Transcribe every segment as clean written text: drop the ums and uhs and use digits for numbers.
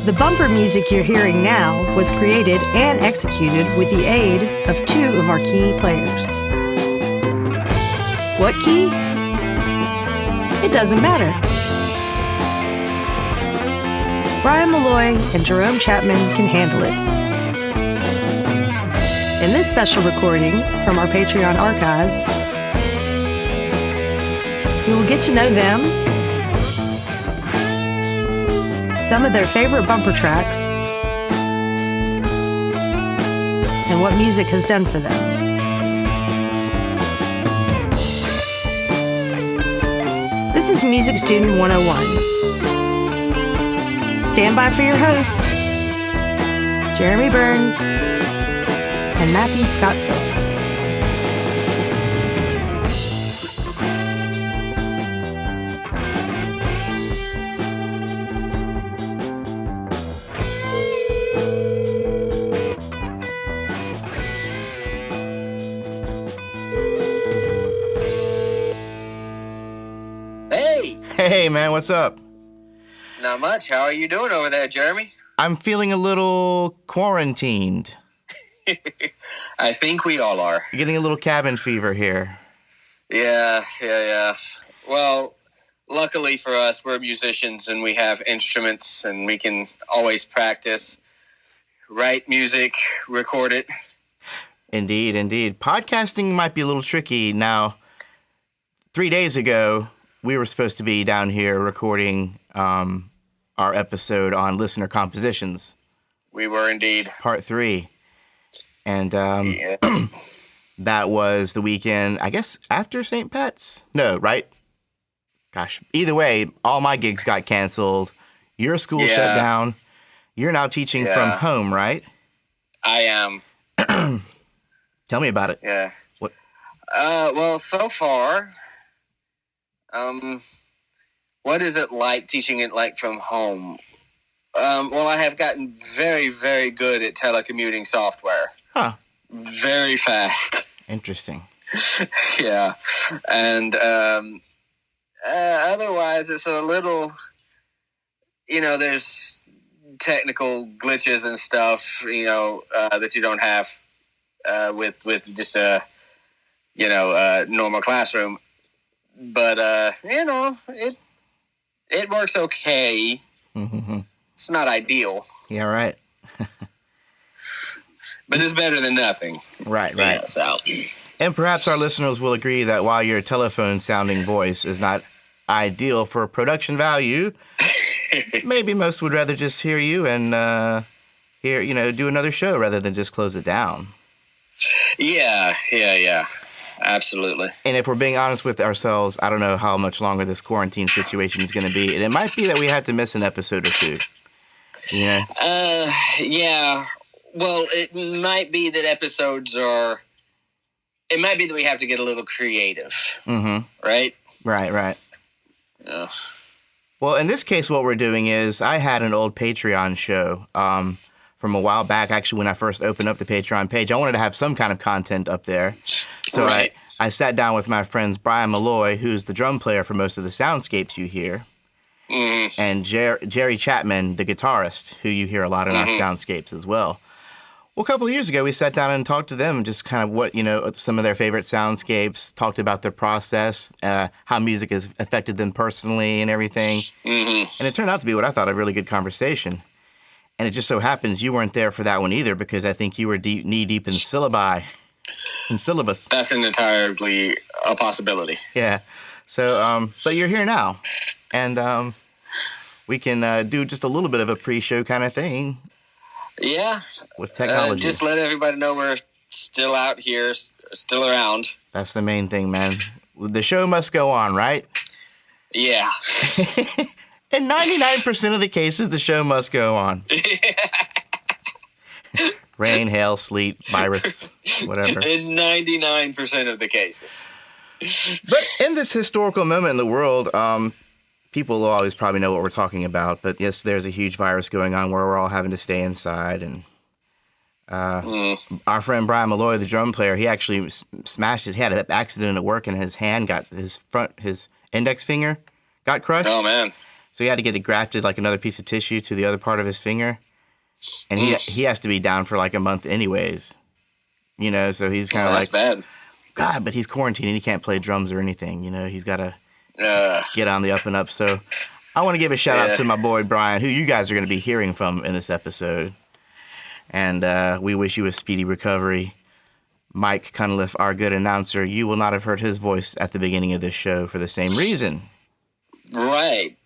The bumper music you're hearing now was created and executed with the aid of two of our key players. What key? It doesn't matter. Brian Maloy and Jerome Chapman can handle it. In this special recording from our Patreon archives, you will get to know them, some of their favorite bumper tracks, and what music has done for them. This is Music Student 101. Stand by for your hosts, Jeremy Burns and Matthew Scott Phillips. Hey, man, what's up? Not much. How are you doing over there, Jeremy? I'm feeling a little quarantined. I think we all are. Getting a little cabin fever here. Yeah. Well, luckily for us, we're musicians and we have instruments and we can always practice, write music, record it. Indeed. Podcasting might be a little tricky. Now, 3 days ago, we were supposed to be down here recording our episode on listener compositions. We were indeed. Part 3. And that was the weekend, I guess, after St. Pat's? No, right? Gosh, either way, all my gigs got canceled. Your school shut down. You're now teaching from home, right? I am. Tell me about it. Yeah. What? Well, so far... what is it like teaching it like from home? Well, I have gotten very, very good at telecommuting software. Huh. Very fast. Interesting. Yeah. And otherwise, it's a little, there's technical glitches and stuff, that you don't have with just a, normal classroom. But, it works okay. Mm-hmm. It's not ideal. Yeah, right. But it's better than nothing. Right. Yeah, so. And perhaps our listeners will agree that while your telephone-sounding voice is not ideal for production value, maybe most would rather just hear you and do another show rather than just close it down. Yeah. Absolutely. And if we're being honest with ourselves, I don't know how much longer this quarantine situation is going to be. And it might be that we have to miss an episode or two. Yeah. Yeah. Well, it might be that it might be that we have to get a little creative. Mm-hmm. Right? Right. Yeah. Well, in this case, what we're doing is I had an old Patreon show from a while back. Actually, when I first opened up the Patreon page, I wanted to have some kind of content up there. So right. I sat down with my friends Brian Maloy, who's the drum player for most of the soundscapes you hear, and Jerry Chapman, the guitarist, who you hear a lot in our soundscapes as well. Well, a couple of years ago, we sat down and talked to them, just kind of what, some of their favorite soundscapes, talked about their process, how music has affected them personally and everything. Mm-hmm. And it turned out to be what I thought a really good conversation. And it just so happens you weren't there for that one either, because I think you were knee-deep in syllabus. That's entirely a possibility. Yeah. So, but you're here now. And we can do just a little bit of a pre-show kind of thing. Yeah. With technology. Just let everybody know we're still out here, still around. That's the main thing, man. The show must go on, right? Yeah. In 99% of the cases, the show must go on. Rain, hail, sleet, virus, whatever. In 99% of the cases. But in this historical moment in the world, people will always probably know what we're talking about. But yes, there's a huge virus going on where we're all having to stay inside. And our friend Brian Maloy, the drum player, he actually he had an accident at work and his hand got, his index finger got crushed. Oh, man. So he had to get it grafted like another piece of tissue to the other part of his finger. And he has to be down for like a month anyways. You know, so he's kind of like, bad. God, but he's quarantined and he can't play drums or anything. You know, he's got to get on the up and up. So I want to give a shout out to my boy Brian, who you guys are going to be hearing from in this episode. And we wish you a speedy recovery. Mike Cunliffe, our good announcer, you will not have heard his voice at the beginning of this show for the same reason. Right.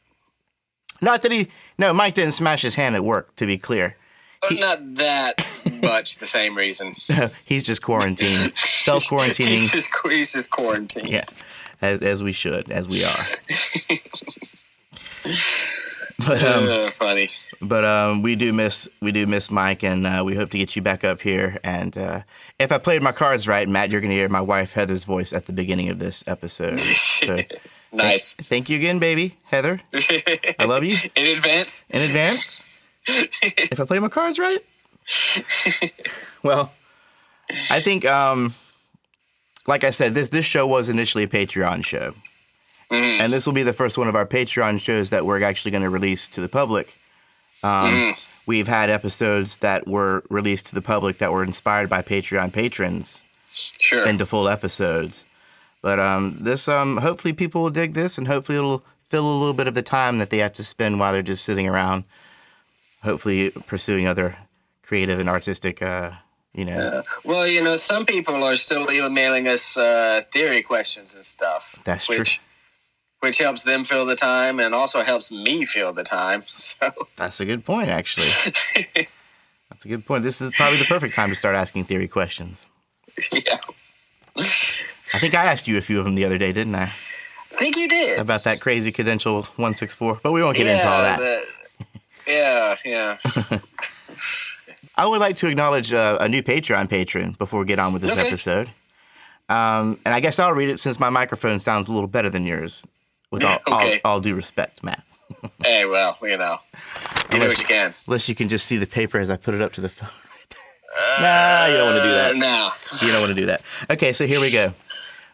Not that Mike didn't smash his hand at work, to be clear. But not that much the same reason. He's just quarantined, self-quarantining. He's just quarantined. Yeah, as we should, as we are. But funny. But we do miss Mike, and we hope to get you back up here. And if I played my cards right, Matt, you're going to hear my wife Heather's voice at the beginning of this episode. So nice. Thank you again, baby, Heather. I love you. In advance. In advance. If I play my cards right. Well, I think, like I said, this show was initially a Patreon show. Mm-hmm. And this will be the first one of our Patreon shows that we're actually going to release to the public. We've had episodes that were released to the public that were inspired by Patreon patrons into full episodes. But this, hopefully people will dig this, and hopefully it'll fill a little bit of the time that they have to spend while they're just sitting around, hopefully pursuing other creative and artistic, Well, some people are still emailing us theory questions and stuff. That's true. Which helps them fill the time and also helps me fill the time. So that's a good point, actually. That's a good point. This is probably the perfect time to start asking theory questions. Yeah. I think I asked you a few of them the other day, didn't I? I think you did. About that crazy credential 164, but we won't get into all that. Yeah. I would like to acknowledge a new Patreon patron before we get on with this episode. And I guess I'll read it since my microphone sounds a little better than yours. With all due respect, Matt. Hey, well, you do what you can. Unless you can just see the paper as I put it up to the phone right there. Nah, you don't want to do that. No. You don't want to do that. Okay, so here we go.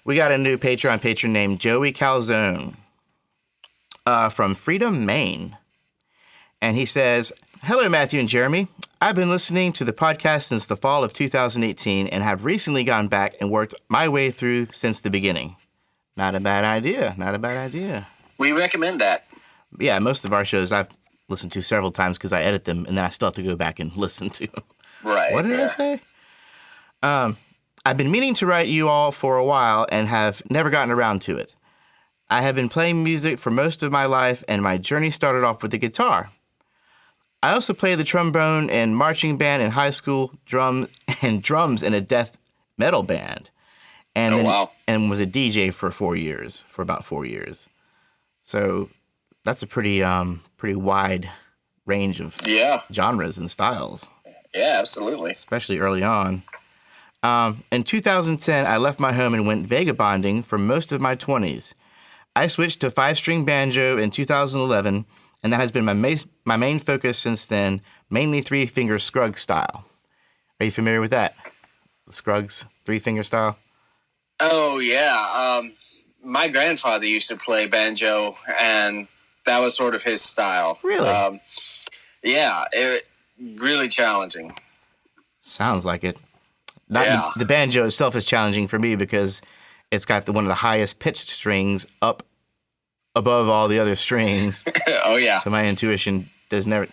We got a new Patreon patron named Joey Calzone from Freedom, Maine. And he says, "Hello, Matthew and Jeremy. I've been listening to the podcast since the fall of 2018 and have recently gone back and worked my way through since the beginning." Not a bad idea. We recommend that. Yeah, most of our shows I've listened to several times because I edit them, and then I still have to go back and listen to them. Right. What did I say? I've been meaning to write you all for a while and have never gotten around to it. I have been playing music for most of my life, and my journey started off with the guitar. I also played the trombone and marching band in high school, drums in a death metal band. And was a DJ for about 4 years. So that's a pretty wide range of genres and styles. Yeah, absolutely. Especially early on. In 2010, I left my home and went vagabonding for most of my 20s. I switched to 5-string banjo in 2011, and that has been my main focus since then, mainly 3-finger Scruggs style. Are you familiar with that? The Scruggs 3-finger style? Oh, yeah. My grandfather used to play banjo, and that was sort of his style. Really? It really challenging. Sounds like it. The banjo itself is challenging for me because it's got one of the highest pitched strings up above all the other strings. Oh, yeah. So my intuition does never,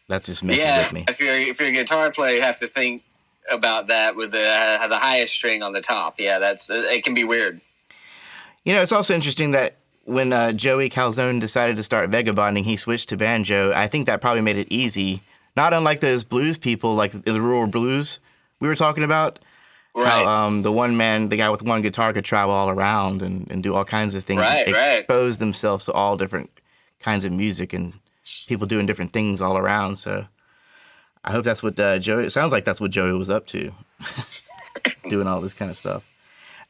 that just messes with me. If you're a guitar player, you have to think about that with the highest string on the top. Yeah, it can be weird. It's also interesting that when Joey Calzone decided to start vagabonding, he switched to banjo. I think that probably made it easy. Not unlike those blues people, like the rural blues we were talking about. Right. How the guy with one guitar could travel all around and do all kinds of things. Right, expose themselves to all different kinds of music and people doing different things all around. So I hope that's what Joey... It sounds like that's what Joey was up to, doing all this kind of stuff.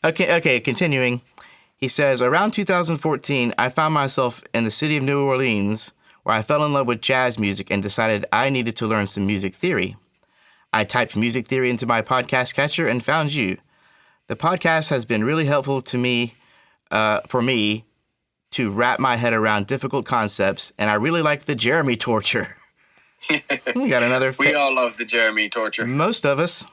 Okay, continuing. He says, around 2014, I found myself in the city of New Orleans, where I fell in love with jazz music and decided I needed to learn some music theory. I typed music theory into my podcast catcher and found you. The podcast has been really helpful to me, for me, to wrap my head around difficult concepts, and I really like the Jeremy torture. We got another. We all love the Jeremy torture. Most of us.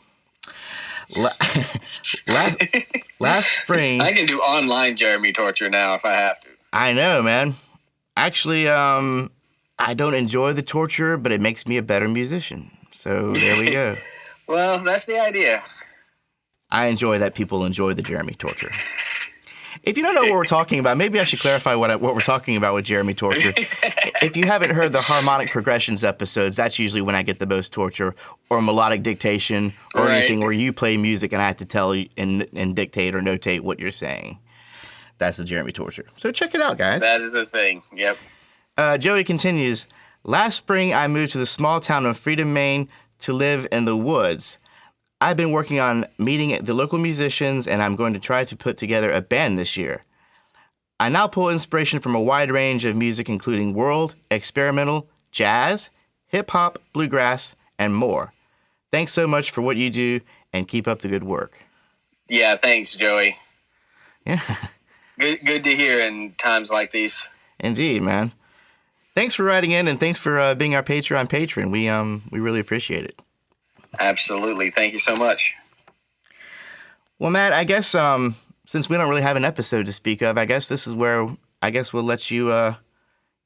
Last spring. I can do online Jeremy torture now if I have to. I know, man. Actually, I don't enjoy the torture, but it makes me a better musician. So there we go. Well, that's the idea. I enjoy that people enjoy the Jeremy torture. If you don't know what we're talking about, maybe I should clarify what we're talking about with Jeremy torture. If you haven't heard the harmonic progressions episodes, that's usually when I get the most torture, or melodic dictation, or anything where you play music and I have to tell you and dictate or notate what you're saying. That's the Jeremy torture. So check it out, guys. That is the thing. Yep. Joey continues, last spring I moved to the small town of Freedom, Maine to live in the woods. I've been working on meeting the local musicians, and I'm going to try to put together a band this year. I now pull inspiration from a wide range of music, including world, experimental, jazz, hip-hop, bluegrass, and more. Thanks so much for what you do, and keep up the good work. Yeah, thanks, Joey. Yeah. Good to hear in times like these. Indeed, man. Thanks for writing in, and thanks for being our Patreon patron. We really appreciate it. Absolutely. Thank you so much. Well, Matt, I guess since we don't really have an episode to speak of, I guess this is where we'll let you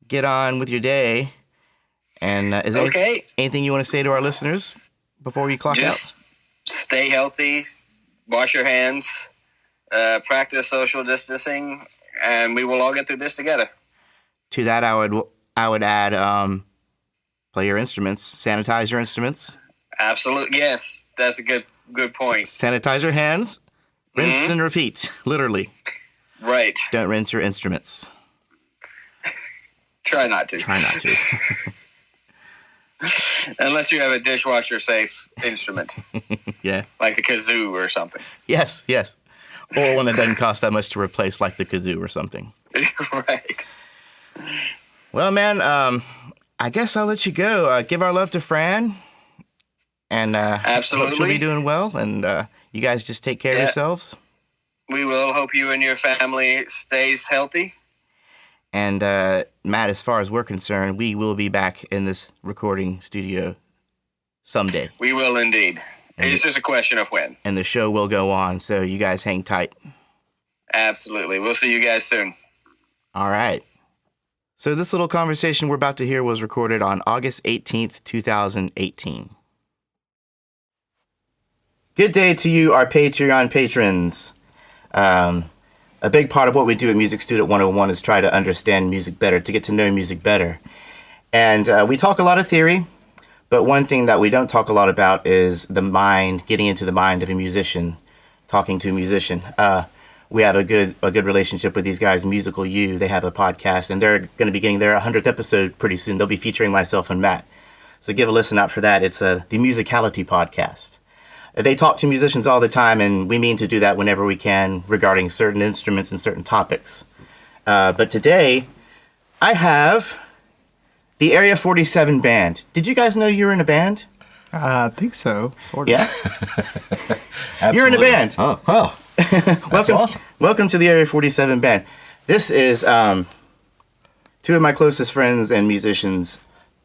get on with your day. And is there anything you want to say to our listeners before we clock out? Just stay healthy, wash your hands, practice social distancing, and we will all get through this together. To that, I would add play your instruments, sanitize your instruments. Absolutely. Yes, that's a good point. Sanitize your hands, rinse and repeat, literally. Right. Don't rinse your instruments. Try not to. Try not to. Unless you have a dishwasher-safe instrument. Yeah. Like the kazoo or something. Yes. Or one that doesn't cost that much to replace, like the kazoo or something. Right. Well, man, I guess I'll let you go. Give our love to Fran. And absolutely, hope she'll be doing well. And you guys just take care of yourselves. We will. Hope you and your family stays healthy. And Matt, as far as we're concerned, we will be back in this recording studio someday. We will indeed. It's just a question of when. And the show will go on, so you guys hang tight. Absolutely. We'll see you guys soon. All right. So this little conversation we're about to hear was recorded on August 18th, 2018. Good day to you, our Patreon patrons. A big part of what we do at Music Student 101 is try to understand music better, to get to know music better. And we talk a lot of theory, but one thing that we don't talk a lot about is the mind, getting into the mind of a musician, talking to a musician. We have a good relationship with these guys, Musical U. They have a podcast, and they're going to be getting their 100th episode pretty soon. They'll be featuring myself and Matt. So give a listen out for that. It's the Musicality Podcast. They talk to musicians all the time, and we mean to do that whenever we can regarding certain instruments and certain topics. But today, I have the Area 47 Band. Did you guys know you were in a band? I think so, sort of. Yeah? You're in a band. Oh, well, that's awesome. Welcome to the Area 47 Band. This is two of my closest friends and musicians,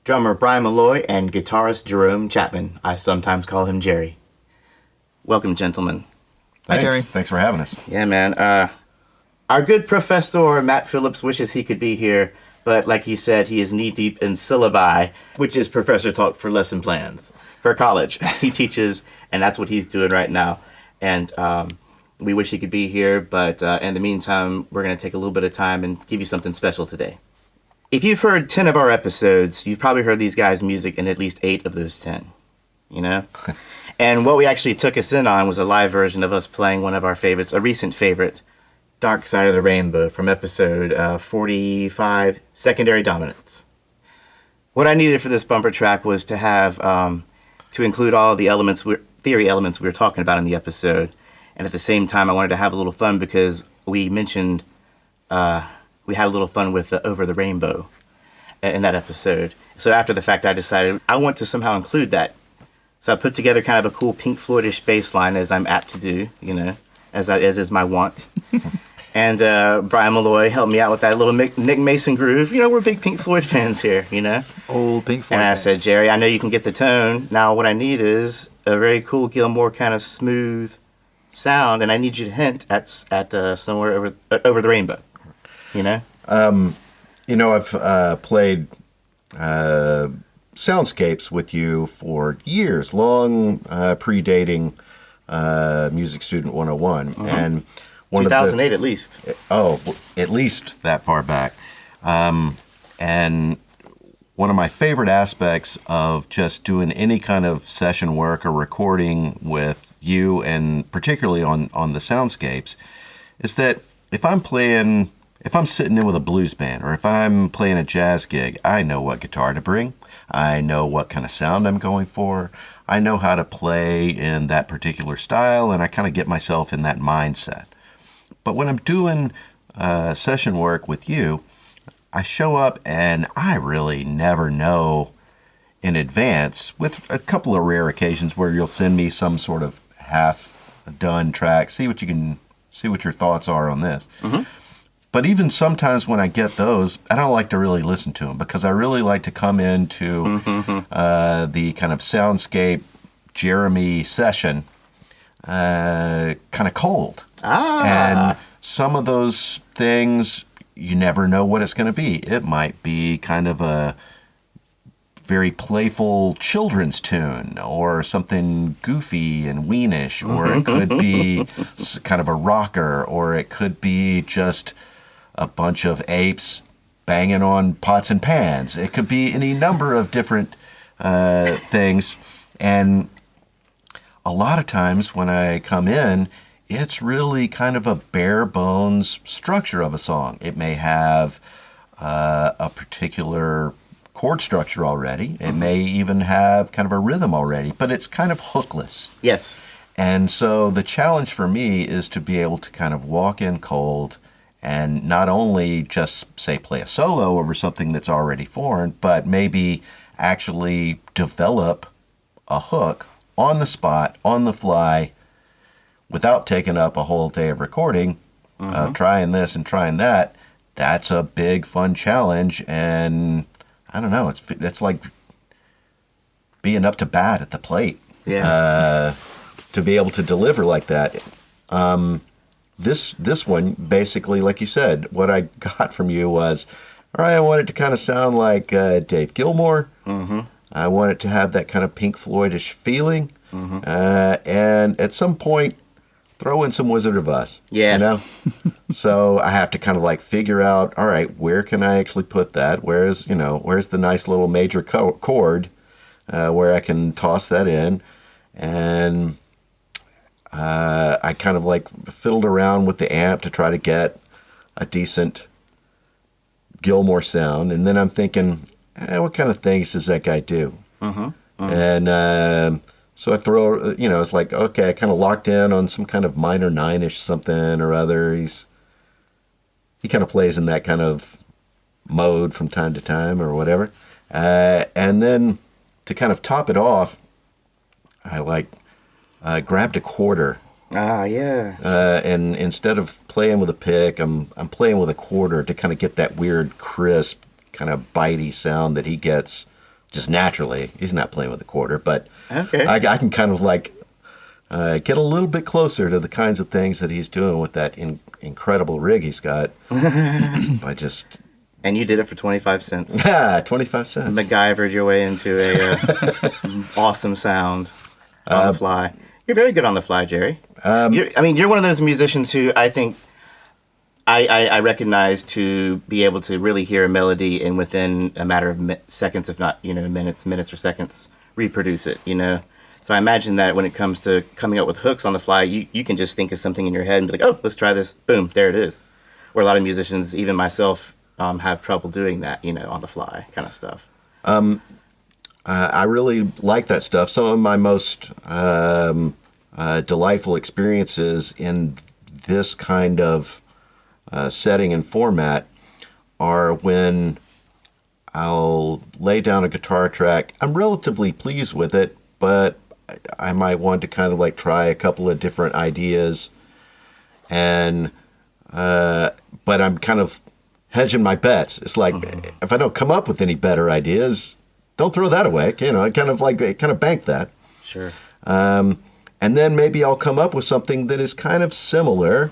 drummer Brian Maloy and guitarist Jerome Chapman. I sometimes call him Jerry. Welcome, gentlemen. Thanks. Hi, Jerry. Thanks for having us. Yeah, man. Our good professor, Matt Phillips, wishes he could be here, but like he said, he is knee-deep in syllabi, which is professor talk for lesson plans for college. He teaches, and that's what he's doing right now. And we wish he could be here, but in the meantime, we're going to take a little bit of time and give you something special today. If you've heard 10 of our episodes, you've probably heard these guys' music in at least 8 of those 10, you know? And what we actually took us in on was a live version of us playing one of our favorites, a recent favorite, Dark Side of the Rainbow from episode 45, Secondary Dominance. What I needed for this bumper track was to have, to include all the theory elements we were talking about in the episode. And at the same time, I wanted to have a little fun because we mentioned, we had a little fun with Over the Rainbow in that episode. So after the fact, I decided I want to somehow include that. So I put together kind of a cool Pink Floyd-ish bass line, as I'm apt to do, you know, as is my want. And Brian Maloy helped me out with that little Nick Mason groove. You know, we're big Pink Floyd fans here, you know. Old Pink Floyd And I fans. said, Jerry, I know you can get the tone. Now what I need is a very cool Gilmour kind of smooth sound, and I need you to hint at somewhere over the rainbow, you know. You know, I've played soundscapes with you for years, long predating Music Student 101, and one 2008 of the, at least. at least that far back. And one of my favorite aspects of just doing any kind of session work or recording with you, and particularly on the soundscapes, is that if I'm sitting in with a blues band or if I'm playing a jazz gig, I know what guitar to bring. I know what kind of sound I'm going for. I know how to play in that particular style, and I kind of get myself in that mindset. But when I'm doing session work with you, I show up and I really never know in advance, with a couple of rare occasions where you'll send me some sort of half-done track, see what your thoughts are on this. Mm-hmm. But even sometimes when I get those, I don't like to really listen to them because I really like to come into the kind of soundscape Jeremy session kind of cold. And some of those things, you never know what it's going to be. It might be kind of a very playful children's tune or something goofy and weenish, or it could be kind of a rocker, or it could be just a bunch of apes banging on pots and pans. It could be any number of different things. And a lot of times when I come in, it's really kind of a bare bones structure of a song. It may have a particular chord structure already. It may even have kind of a rhythm already, but it's kind of hookless. Yes. And so the challenge for me is to be able to kind of walk in cold and not only just, say, play a solo over something that's already formed, but maybe actually develop a hook on the spot, on the fly, without taking up a whole day of recording, of trying this and trying that. That's a big, fun challenge, and I don't know, it's like being up to bat at the plate. Yeah. To be able to deliver like that. This one, basically, like you said, what I got from you was, all right, I want it to kind of sound like Dave Gilmour. Mm-hmm. I want it to have that kind of Pink Floyd-ish feeling. Mm-hmm. And at some point, throw in some Wizard of Oz. Yes. You know? So I have to kind of like figure out, all right, where can I actually put that? Where's the nice little major chord where I can toss that in? And I kind of like fiddled around with the amp to try to get a decent Gilmour sound. And then I'm thinking, what kind of things does that guy do? Mm-hmm. Mm-hmm. And so I throw, it's like, okay, I kind of locked in on some kind of minor nine-ish something or other. He kind of plays in that kind of mode from time to time or whatever. And then to kind of top it off, I grabbed a quarter. Ah, yeah. And instead of playing with a pick, I'm playing with a quarter to kind of get that weird, crisp, kind of bitey sound that he gets just naturally. He's not playing with a quarter, but okay. I can kind of like get a little bit closer to the kinds of things that he's doing with that incredible rig he's got by just... And you did it for 25 cents. Yeah, 25 cents. MacGyvered your way into a awesome sound on the fly. You're very good on the fly, Jerry. You're one of those musicians who I think I recognize to be able to really hear a melody and within a matter of seconds, if not minutes or seconds, reproduce it. So I imagine that when it comes to coming up with hooks on the fly, you can just think of something in your head and be like, oh, let's try this. Boom, there it is. Where a lot of musicians, even myself, have trouble doing that, on the fly kind of stuff. I really like that stuff. Some of my most delightful experiences in this kind of setting and format are when I'll lay down a guitar track. I'm relatively pleased with it, but I might want to kind of like try a couple of different ideas and but I'm kind of hedging my bets. It's like, if I don't come up with any better ideas, don't throw that away. I kind of bank that. Sure. And then maybe I'll come up with something that is kind of similar.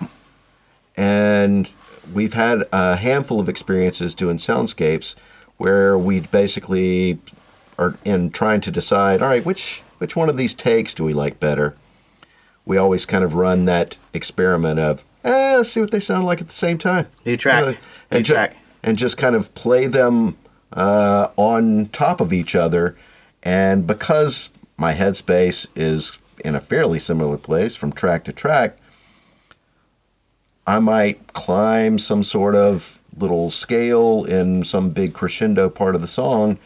And we've had a handful of experiences doing soundscapes where we basically are in trying to decide, all right, which one of these takes do we like better? We always kind of run that experiment of, let's see what they sound like at the same time. New track. And just kind of play them on top of each other. And because my headspace is in a fairly similar place from track to track, I might climb some sort of little scale in some big crescendo part of the song.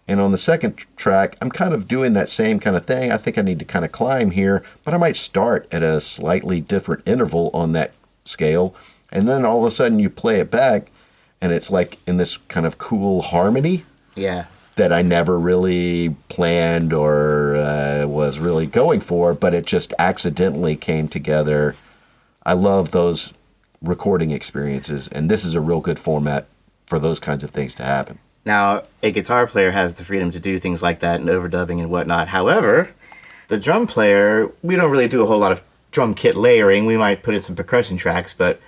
And on the second track, I'm kind of doing that same kind of thing. I think I need to kind of climb here, but I might start at a slightly different interval on that scale. And then all of a sudden you play it back, and it's like in this kind of cool harmony. Yeah. That I never really planned or was really going for, but it just accidentally came together. I love those recording experiences, and this is a real good format for those kinds of things to happen. Now, a guitar player has the freedom to do things like that and overdubbing and whatnot. However, the drum player, we don't really do a whole lot of drum kit layering. We might put in some percussion tracks, but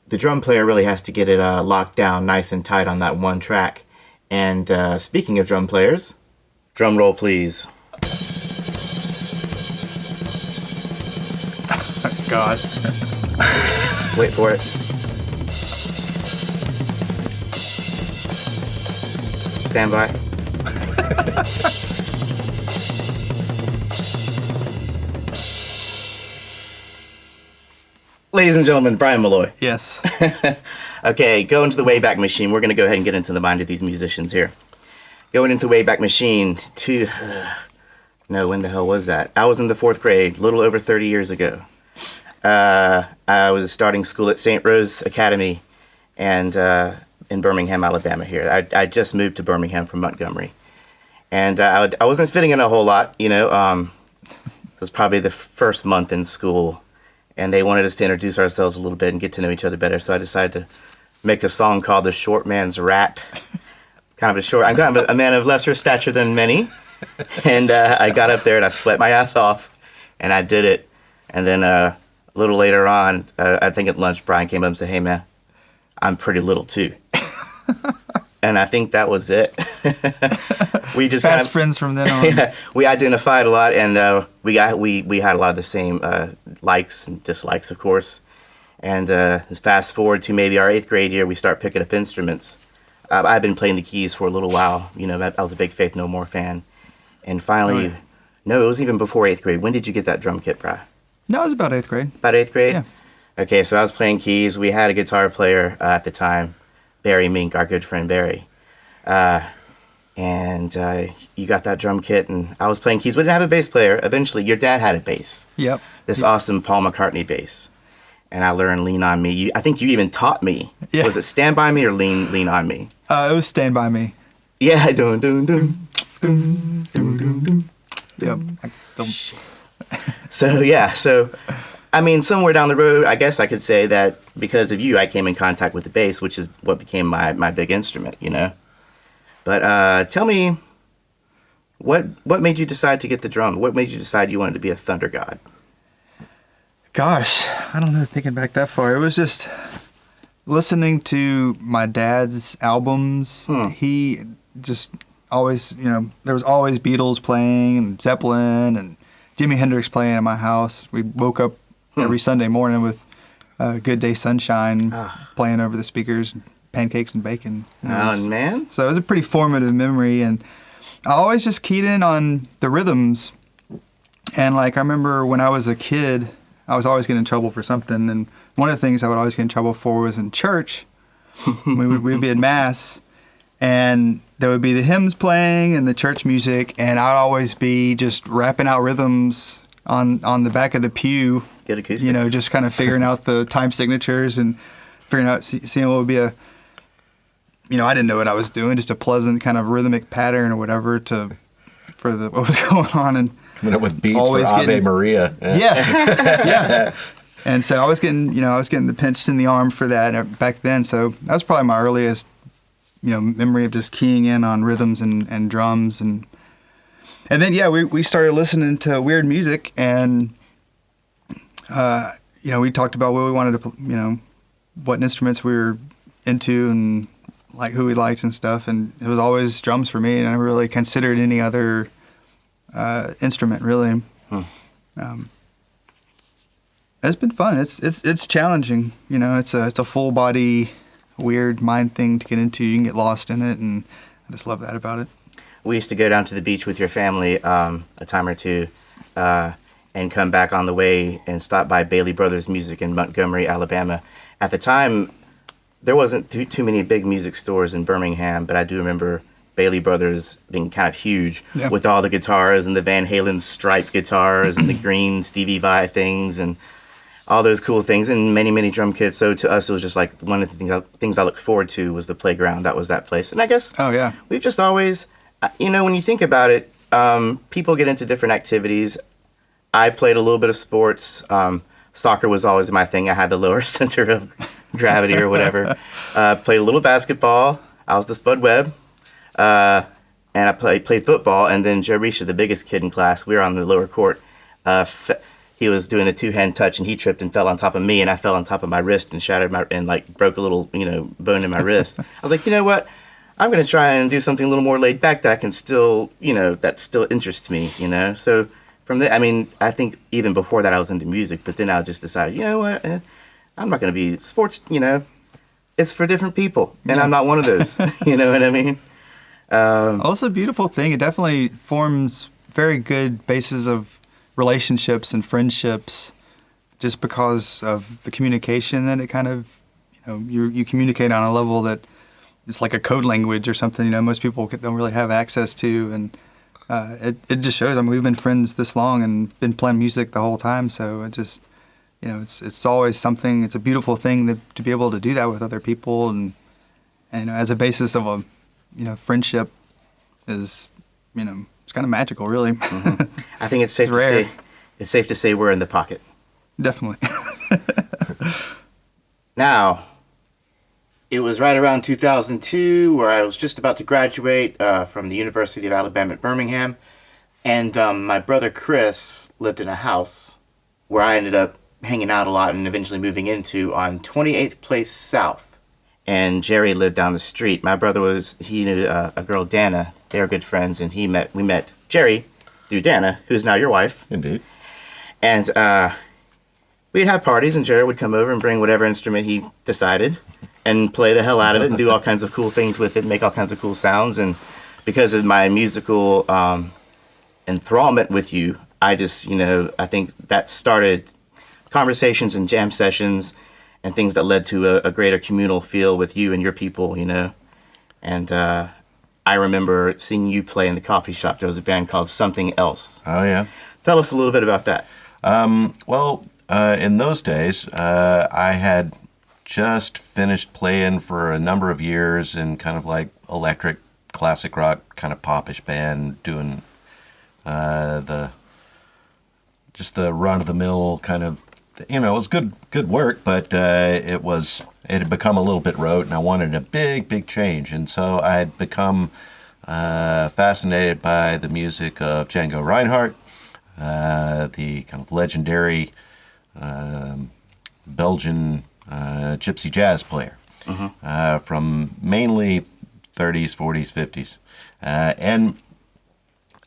the drum player really has to get it locked down nice and tight on that one track. And speaking of drum players, drum roll, please. God. Wait for it. Stand by. Ladies and gentlemen, Brian Maloy. Yes. Okay, go into the Wayback Machine. We're going to go ahead and get into the mind of these musicians here. Going into the Wayback Machine to... no, when the hell was that? I was in the 4th grade, a little over 30 years ago. I was starting school at St. Rose Academy and in Birmingham, Alabama here. I just moved to Birmingham from Montgomery. And I wasn't fitting in a whole lot, It was probably the first month in school. And they wanted us to introduce ourselves a little bit and get to know each other better. So I decided to make a song called The Short Man's Rap. I'm kind of a man of lesser stature than many. And I got up there and I sweat my ass off. And I did it. And then a little later on, I think at lunch, Brian came up and said, "Hey, man, I'm pretty little too." And I think that was it. We just fast friends from then on. Yeah, we identified a lot, and we had a lot of the same likes and dislikes, of course. And fast forward to maybe our 8th grade year, we start picking up instruments. I've been playing the keys for a little while. I was a big Faith No More fan. And finally, no, it was even before 8th grade. When did you get that drum kit, Bri? No, it was about 8th grade. About 8th grade? Yeah. Okay, so I was playing keys. We had a guitar player at the time, Barry Mink, our good friend Barry. And you got that drum kit, and I was playing keys. We didn't have a bass player. Eventually, your dad had a bass. Yep. This awesome Paul McCartney bass. And I learned Lean On Me. I think you even taught me. Yeah. Was it Stand By Me or Lean On Me? It was Stand By Me. Yeah, dun dun dun dun dun dun dun. Yep. I still... So I mean, somewhere down the road, I guess I could say that because of you, I came in contact with the bass, which is what became my big instrument, But tell me, what made you decide to get the drum? What made you decide you wanted to be a thunder god? Gosh, I don't know, thinking back that far. It was just listening to my dad's albums. He just always, there was always Beatles playing and Zeppelin and Jimi Hendrix playing at my house. We woke up every Sunday morning with Good Day Sunshine playing over the speakers, pancakes and bacon. Man. So it was a pretty formative memory, and I always just keyed in on the rhythms. And I remember when I was a kid, I was always getting in trouble for something, and one of the things I would always get in trouble for was in church. We'd be in Mass, and there would be the hymns playing and the church music, and I'd always be just rapping out rhythms on the back of the pew. Good acoustics. Just kind of figuring out the time signatures and figuring out, seeing what would be I didn't know what I was doing, just a pleasant kind of rhythmic pattern or whatever for what was going on, and coming up with beats always for Ave Maria. Yeah. And so I was getting the pinched in the arm for that back then. So that was probably my earliest, memory of just keying in on rhythms and drums. And then, we started listening to weird music, and, we talked about what we wanted to, what instruments we were into and like who we liked and stuff. And it was always drums for me, and I never really considered any other instrument, really. It's been fun. It's challenging. It's a full body, weird mind thing to get into. You can get lost in it, and I just love that about it. We used to go down to the beach with your family a time or two, and come back on the way and stop by Bailey Brothers Music in Montgomery, Alabama. At the time, there wasn't too many big music stores in Birmingham, but I do remember Bailey Brothers being kind of huge with all the guitars and the Van Halen striped guitars and the green Stevie Vai things and all those cool things and many, many drum kits. So to us, it was just like one of the things I looked forward to was the playground. That was that place. And I guess we've just always, when you think about it, people get into different activities. I played a little bit of sports. Soccer was always my thing. I had the lower center of gravity or whatever. Played a little basketball. I was the Spud Webb. And I played football. And then Joe Risha, the biggest kid in class, we were on the lower court. He was doing a two-hand touch, and he tripped and fell on top of me, and I fell on top of my wrist and shattered broke a little, bone in my wrist. I was like, you know what? I'm going to try and do something a little more laid back that I can still, that still interests me, So from there, I think even before that I was into music, but then I just decided, you know what? I'm not going to be sports, it's for different people, and I'm not one of those, you know what I mean? Also a beautiful thing. It definitely forms very good bases of relationships and friendships just because of the communication that it kind of, you communicate on a level that it's like a code language or something, most people don't really have access to. And it just shows, we've been friends this long and been playing music the whole time. So it just, it's always something, it's a beautiful thing to be able to do that with other people. And as a basis of a, friendship is, it's kind of magical, really. Mm-hmm. I think it's safe to say we're in the pocket. Definitely. Now, it was right around 2002 where I was just about to graduate from the University of Alabama at Birmingham, and my brother Chris lived in a house where I ended up hanging out a lot and eventually moving into on 28th Place South. And Jerry lived down the street. My brother he knew a girl, Dana. They were good friends, and we met Jerry through Dana, who's now your wife. Indeed. And we'd have parties, and Jerry would come over and bring whatever instrument he decided and play the hell out of it and do all kinds of cool things with it and make all kinds of cool sounds. And because of my musical enthrallment with you, I just, I think that started conversations and jam sessions and things that led to a greater communal feel with you and your people, And I remember seeing you play in the coffee shop. There was a band called Something Else. Oh, yeah. Tell us a little bit about that. In those days, I had just finished playing for a number of years in kind of like electric, classic rock, kind of popish band, doing the run-of-the-mill kind of, it was good work, but it had become a little bit rote, and I wanted a big change. And so I had become fascinated by the music of Django Reinhardt, the kind of legendary Belgian gypsy jazz player from mainly 30s, 40s, 50s. And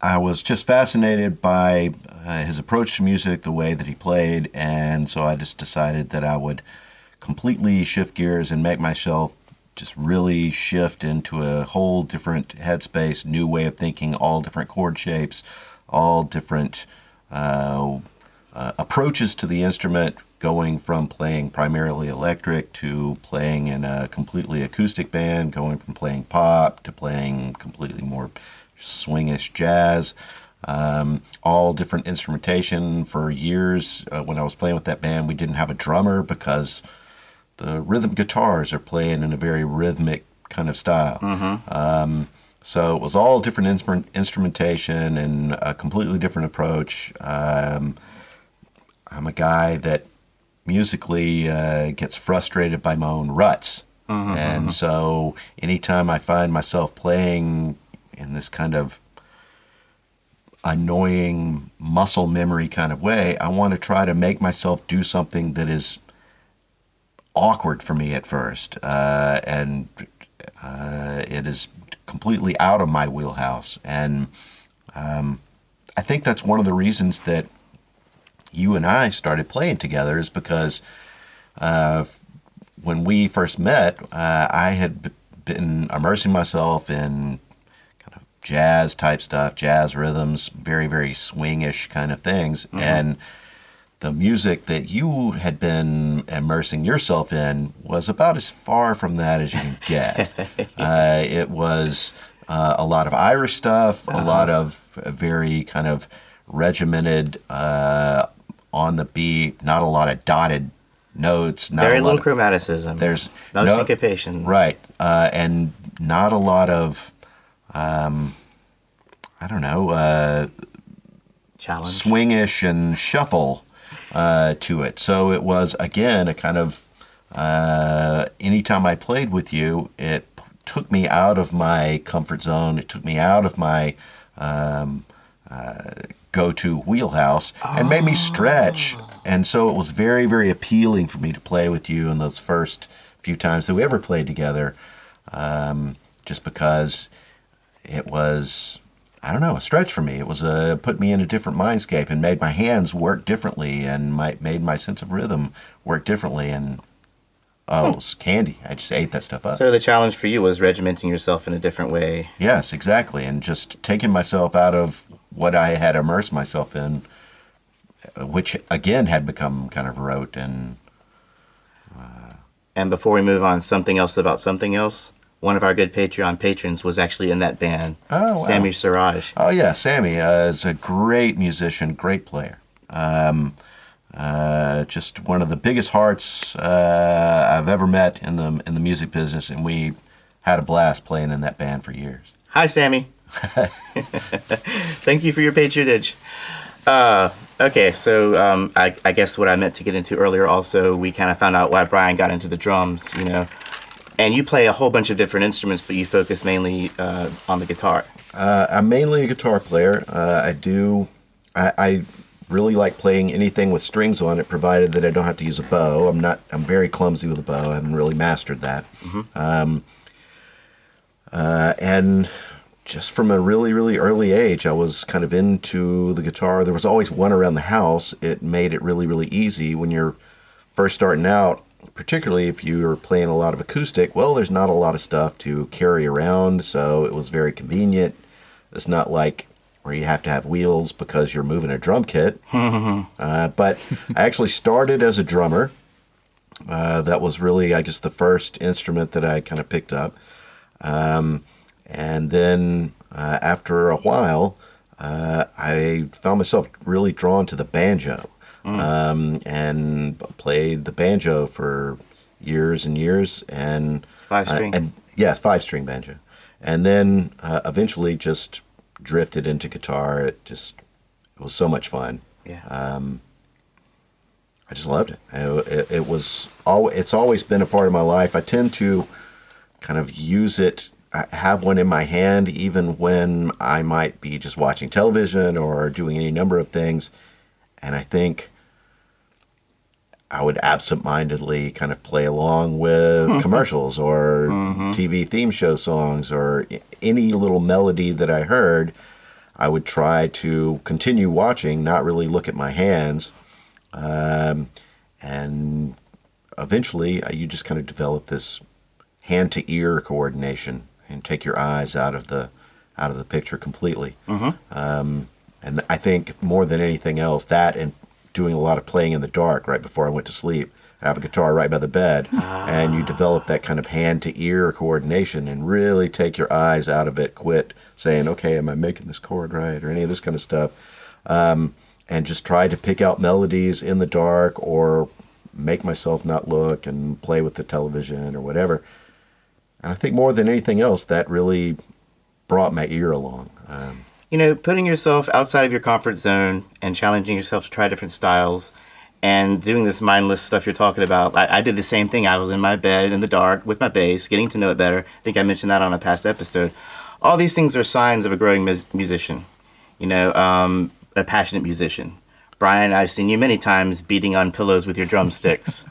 I was just fascinated by his approach to music, the way that he played, and so I just decided that I would completely shift gears and make myself just really shift into a whole different headspace, new way of thinking, all different chord shapes, all different approaches to the instrument, going from playing primarily electric to playing in a completely acoustic band, going from playing pop to playing completely more swingish jazz, all different instrumentation. For years, when I was playing with that band, we didn't have a drummer because the rhythm guitars are playing in a very rhythmic kind of style. So it was all different instrumentation and a completely different approach. I'm a guy that musically gets frustrated by my own ruts. And so anytime I find myself playing in this kind of annoying muscle memory kind of way, I want to try to make myself do something that is awkward for me at first. And it is completely out of my wheelhouse. And I think that's one of the reasons that you and I started playing together, is because when we first met, I had been immersing myself in kind of jazz type stuff, jazz rhythms, very, very swingish kind of things. And the music that you had been immersing yourself in was about as far from that as you can get. It was a lot of Irish stuff, a lot of very kind of regimented, on the beat, not a lot of dotted notes. Not Very a lot little of, chromaticism. There's no syncopation. Right. And not a lot of, I don't know, Challenge. swingish and shuffle to it. So it was, again, a kind of, anytime I played with you, it took me out of my comfort zone. It took me out of my go-to wheelhouse and made me stretch. And so it was very, very appealing for me to play with you in those first few times that we ever played together, just because it was, I don't know, a stretch for me. It was put me in a different mindscape and made my hands work differently and made my sense of rhythm work differently. And it was candy. I just ate that stuff up. So the challenge for you was regimenting yourself in a different way. Yes, exactly. And just taking myself out of what I had immersed myself in, which again had become kind of rote. And before we move on, something else about something else. One of our good Patreon patrons was actually in that band. Oh, wow. Sammy Siraj. Oh yeah, Sammy is a great musician, great player. Just one of the biggest hearts I've ever met in the music business, and we had a blast playing in that band for years. Hi, Sammy. Thank you for your patronage. Okay, so I guess what I meant to get into earlier also, we kind of found out why Brian got into the drums, you know. And you play a whole bunch of different instruments, but you focus mainly on the guitar. I'm mainly a guitar player. I really like playing anything with strings on it, provided that I don't have to use a bow. I'm very clumsy with a bow. I haven't really mastered that. And just from a really, really early age, I was kind of into the guitar. There was always one around the house. It made it really, really easy when you're first starting out, particularly if you're playing a lot of acoustic. Well, there's not a lot of stuff to carry around, so it was very convenient. It's not like where you have to have wheels because you're moving a drum kit. But I actually started as a drummer. That was really, I guess, the first instrument that I kind of picked up. And then after a while, I found myself really drawn to the banjo, and played the banjo for years and years. And 5-string? Yeah, 5-string banjo. And then eventually just drifted into guitar. It was so much fun. Yeah. I just loved it. It's always been a part of my life. I tend to kind of use it. I have one in my hand even when I might be just watching television or doing any number of things. And I think I would absentmindedly kind of play along with commercials or TV theme show songs, or any little melody that I heard. I would try to continue watching, not really look at my hands. And eventually you just kind of develop this hand-to-ear coordination and take your eyes out of the picture completely. And I think more than anything else, that and doing a lot of playing in the dark right before I went to sleep. I have a guitar right by the bed, and you develop that kind of hand-to-ear coordination and really take your eyes out of it. Quit saying, okay, am I making this chord right, or any of this kind of stuff, and just try to pick out melodies in the dark, or make myself not look and play with the television or whatever. And I think more than anything else, that really brought my ear along. You know, putting yourself outside of your comfort zone and challenging yourself to try different styles and doing this mindless stuff you're talking about. I did the same thing. I was in my bed in the dark with my bass, getting to know it better. I think I mentioned that on a past episode. All these things are signs of a growing musician, a passionate musician. Brian, I've seen you many times beating on pillows with your drumsticks,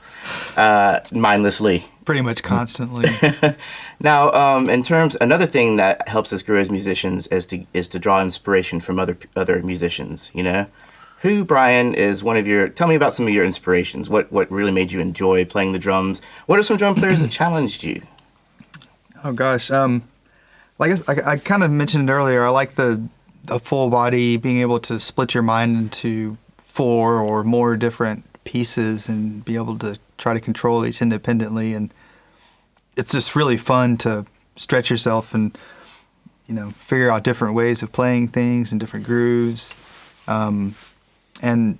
mindlessly. Pretty much constantly. Now, another thing that helps us grow as musicians is to draw inspiration from other musicians. Who, Brian, is one of your? Tell me about some of your inspirations. What really made you enjoy playing the drums? What are some drum players that challenged you? Oh gosh, like I kind of mentioned earlier, I like the full body, being able to split your mind into 4 or more different pieces and be able to try to control each independently. And it's just really fun to stretch yourself and figure out different ways of playing things and different grooves. And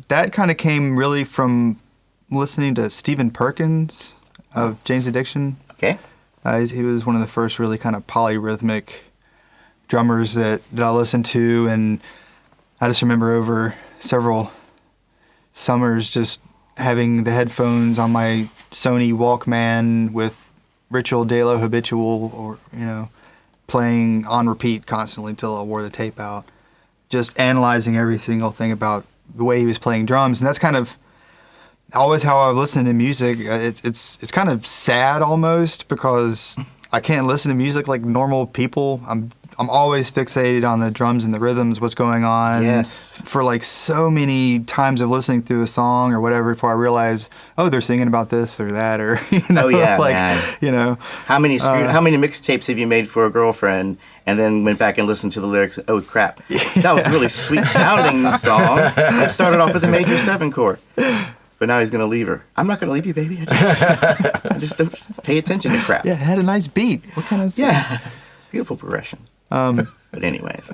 that kind of came really from listening to Stephen Perkins of Jane's Addiction. Okay. He was one of the first really kind of polyrhythmic drummers that I listened to, and I just remember over several summers just having the headphones on my Sony Walkman with Ritual De Lo Habitual, or playing on repeat constantly until I wore the tape out. Just analyzing every single thing about the way he was playing drums, and that's kind of always how I've listened to music. It's kind of sad almost, because I can't listen to music like normal people. I'm always fixated on the drums and the rhythms, what's going on. Yes. For like so many times of listening through a song or whatever before I realize, oh, they're singing about this or that, or Oh yeah, like man. How many mixtapes have you made for a girlfriend and then went back and listened to the lyrics? Oh crap, that was a really sweet sounding song. It started off with a major 7 chord. But now he's going to leave her. I'm not going to leave you, baby. I just don't pay attention to crap. Yeah, it had a nice beat. What kind of Yeah, beautiful progression. But anyways.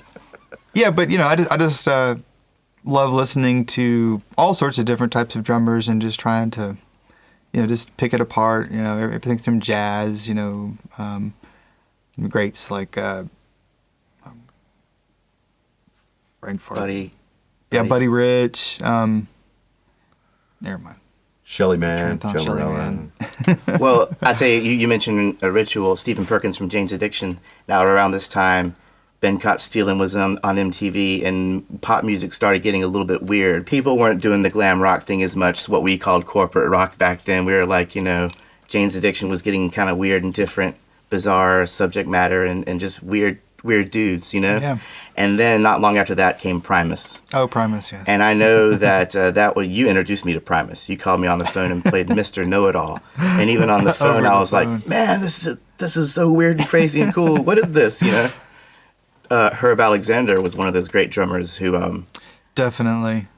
Yeah, but I just love listening to all sorts of different types of drummers and just trying to, just pick it apart. Everything from jazz, greats like brain fart. Buddy. Yeah, Buddy Rich. Never mind. Shelly Man, Shelly Man. Well, I tell you, you mentioned a Ritual, Stephen Perkins from Jane's Addiction. Now, around this time, Ben Caught Stealin' was on MTV, and pop music started getting a little bit weird. People weren't doing the glam rock thing as much, what we called corporate rock back then. We were like, Jane's Addiction was getting kind of weird and different, bizarre subject matter, and just weird dudes, Yeah. And then not long after that came Primus. Oh, Primus, yeah. And I know that you introduced me to Primus. You called me on the phone and played Mr. Know-It-All. And even on the phone, I was like, man, this is so weird and crazy and cool. What is this, Herb Alexander was one of those great drummers who... Definitely.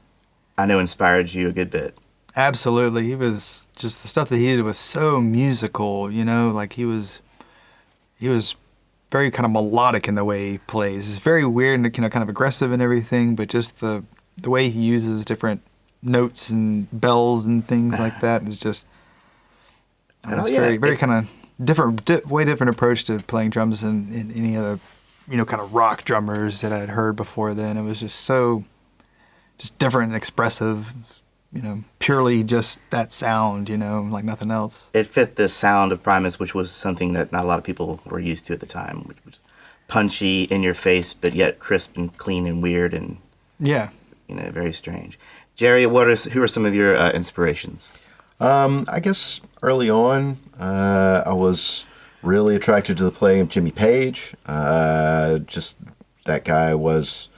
I know inspired you a good bit. Absolutely. He was just, the stuff that he did was so musical, like he was very kind of melodic in the way he plays. It's very weird and kind of aggressive and everything, but just the way he uses different notes and bells and things like that is just very kind of different, way different approach to playing drums than any other kind of rock drummers that I'd heard before then. It was just different and expressive. Purely just that sound, like nothing else. It fit the sound of Primus, which was something that not a lot of people were used to at the time, which was punchy, in your face, but yet crisp and clean and weird and very strange. Jerry, who are some of your inspirations? I guess early on, I was really attracted to the playing of Jimmy Page. Just that guy was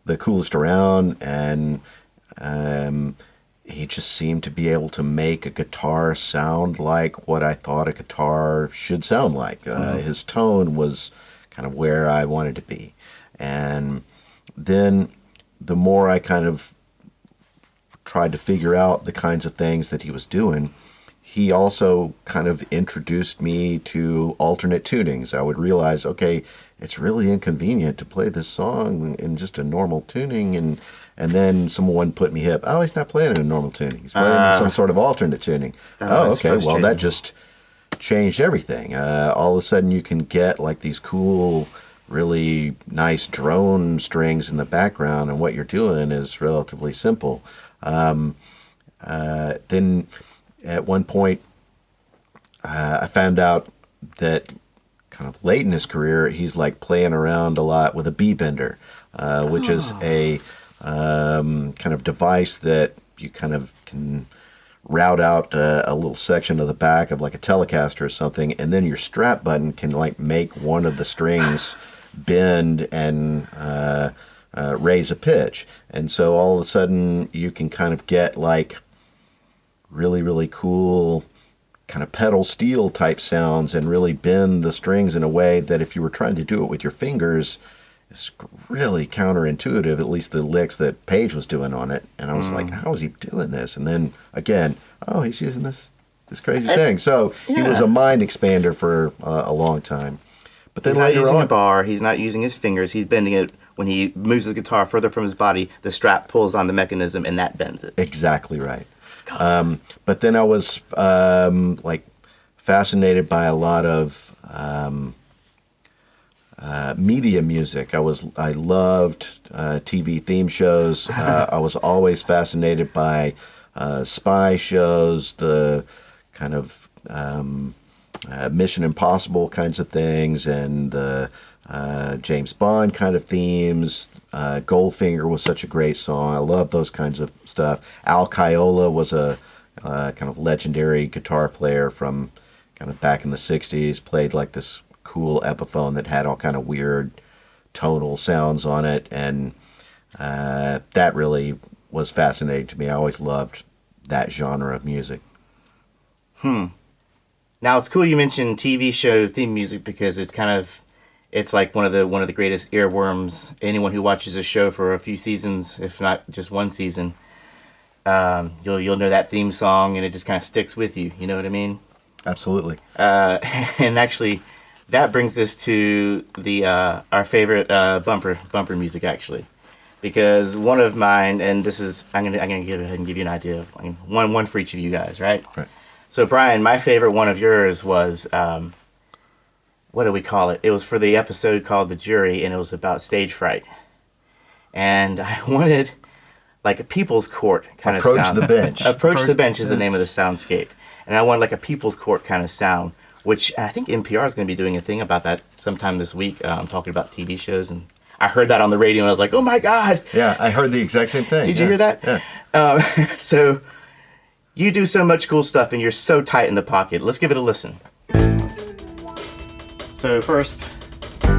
the coolest around, and he just seemed to be able to make a guitar sound like what I thought a guitar should sound like. His tone was kind of where I wanted to be. And then the more I kind of tried to figure out the kinds of things that he was doing, he also kind of introduced me to alternate tunings. I would realize, okay, it's really inconvenient to play this song in just a normal tuning, and then someone put me hip. Oh, he's not playing in a normal tuning. He's playing in some sort of alternate tuning. Oh, okay. Well, that just changed everything. All of a sudden, you can get like these cool, really nice drone strings in the background, and what you're doing is relatively simple. then at one point, I found out that kind of late in his career, he's like playing around a lot with a B-bender, which is a kind of device that you kind of can route out a little section of the back of like a Telecaster or something, and then your strap button can like make one of the strings bend and raise a pitch. And so all of a sudden you can kind of get like really, really cool kind of pedal steel type sounds and really bend the strings in a way that if you were trying to do it with your fingers, it's really counterintuitive, at least the licks that Page was doing on it. And I was like, how is he doing this? And then again, oh, he's using this crazy thing. So he was a mind expander for a long time. But then He's not using later a on, bar. He's not using his fingers. He's bending it. When he moves his guitar further from his body, the strap pulls on the mechanism, and that bends it. exactly right. But then I was like fascinated by a lot of media music. I loved TV theme shows. I was always fascinated by spy shows, the kind of Mission Impossible kinds of things, and the James Bond kind of themes. Goldfinger was such a great song. I love those kinds of stuff. Al Caiola was a kind of legendary guitar player from kind of back in the 60s, played like this cool Epiphone that had all kind of weird tonal sounds on it, and that really was fascinating to me. I always loved that genre of music. Now it's cool you mentioned TV show theme music because it's like one of the greatest earworms. Anyone who watches a show for a few seasons, if not just one season, you'll know that theme song, and it just kind of sticks with you. You know what I mean? Absolutely. And actually, that brings us to the our favorite bumper music actually, because one of mine, and this is I'm gonna go ahead and give you an idea of one for each of you guys, right? Right. So Brian, my favorite one of yours was what do we call it? It was for the episode called The Jury, and it was about stage fright. And I wanted like a People's Court kind of sound. Approach the Bench. Approach the Bench is the name of the soundscape. And I wanted like a People's Court kind of sound, which I think NPR is going to be doing a thing about that sometime this week. Talking about TV shows, and I heard that on the radio, and I was like, oh my God. Yeah, I heard the exact same thing. Did you hear that? Yeah. So you do so much cool stuff, and you're so tight in the pocket. Let's give it a listen. So first, we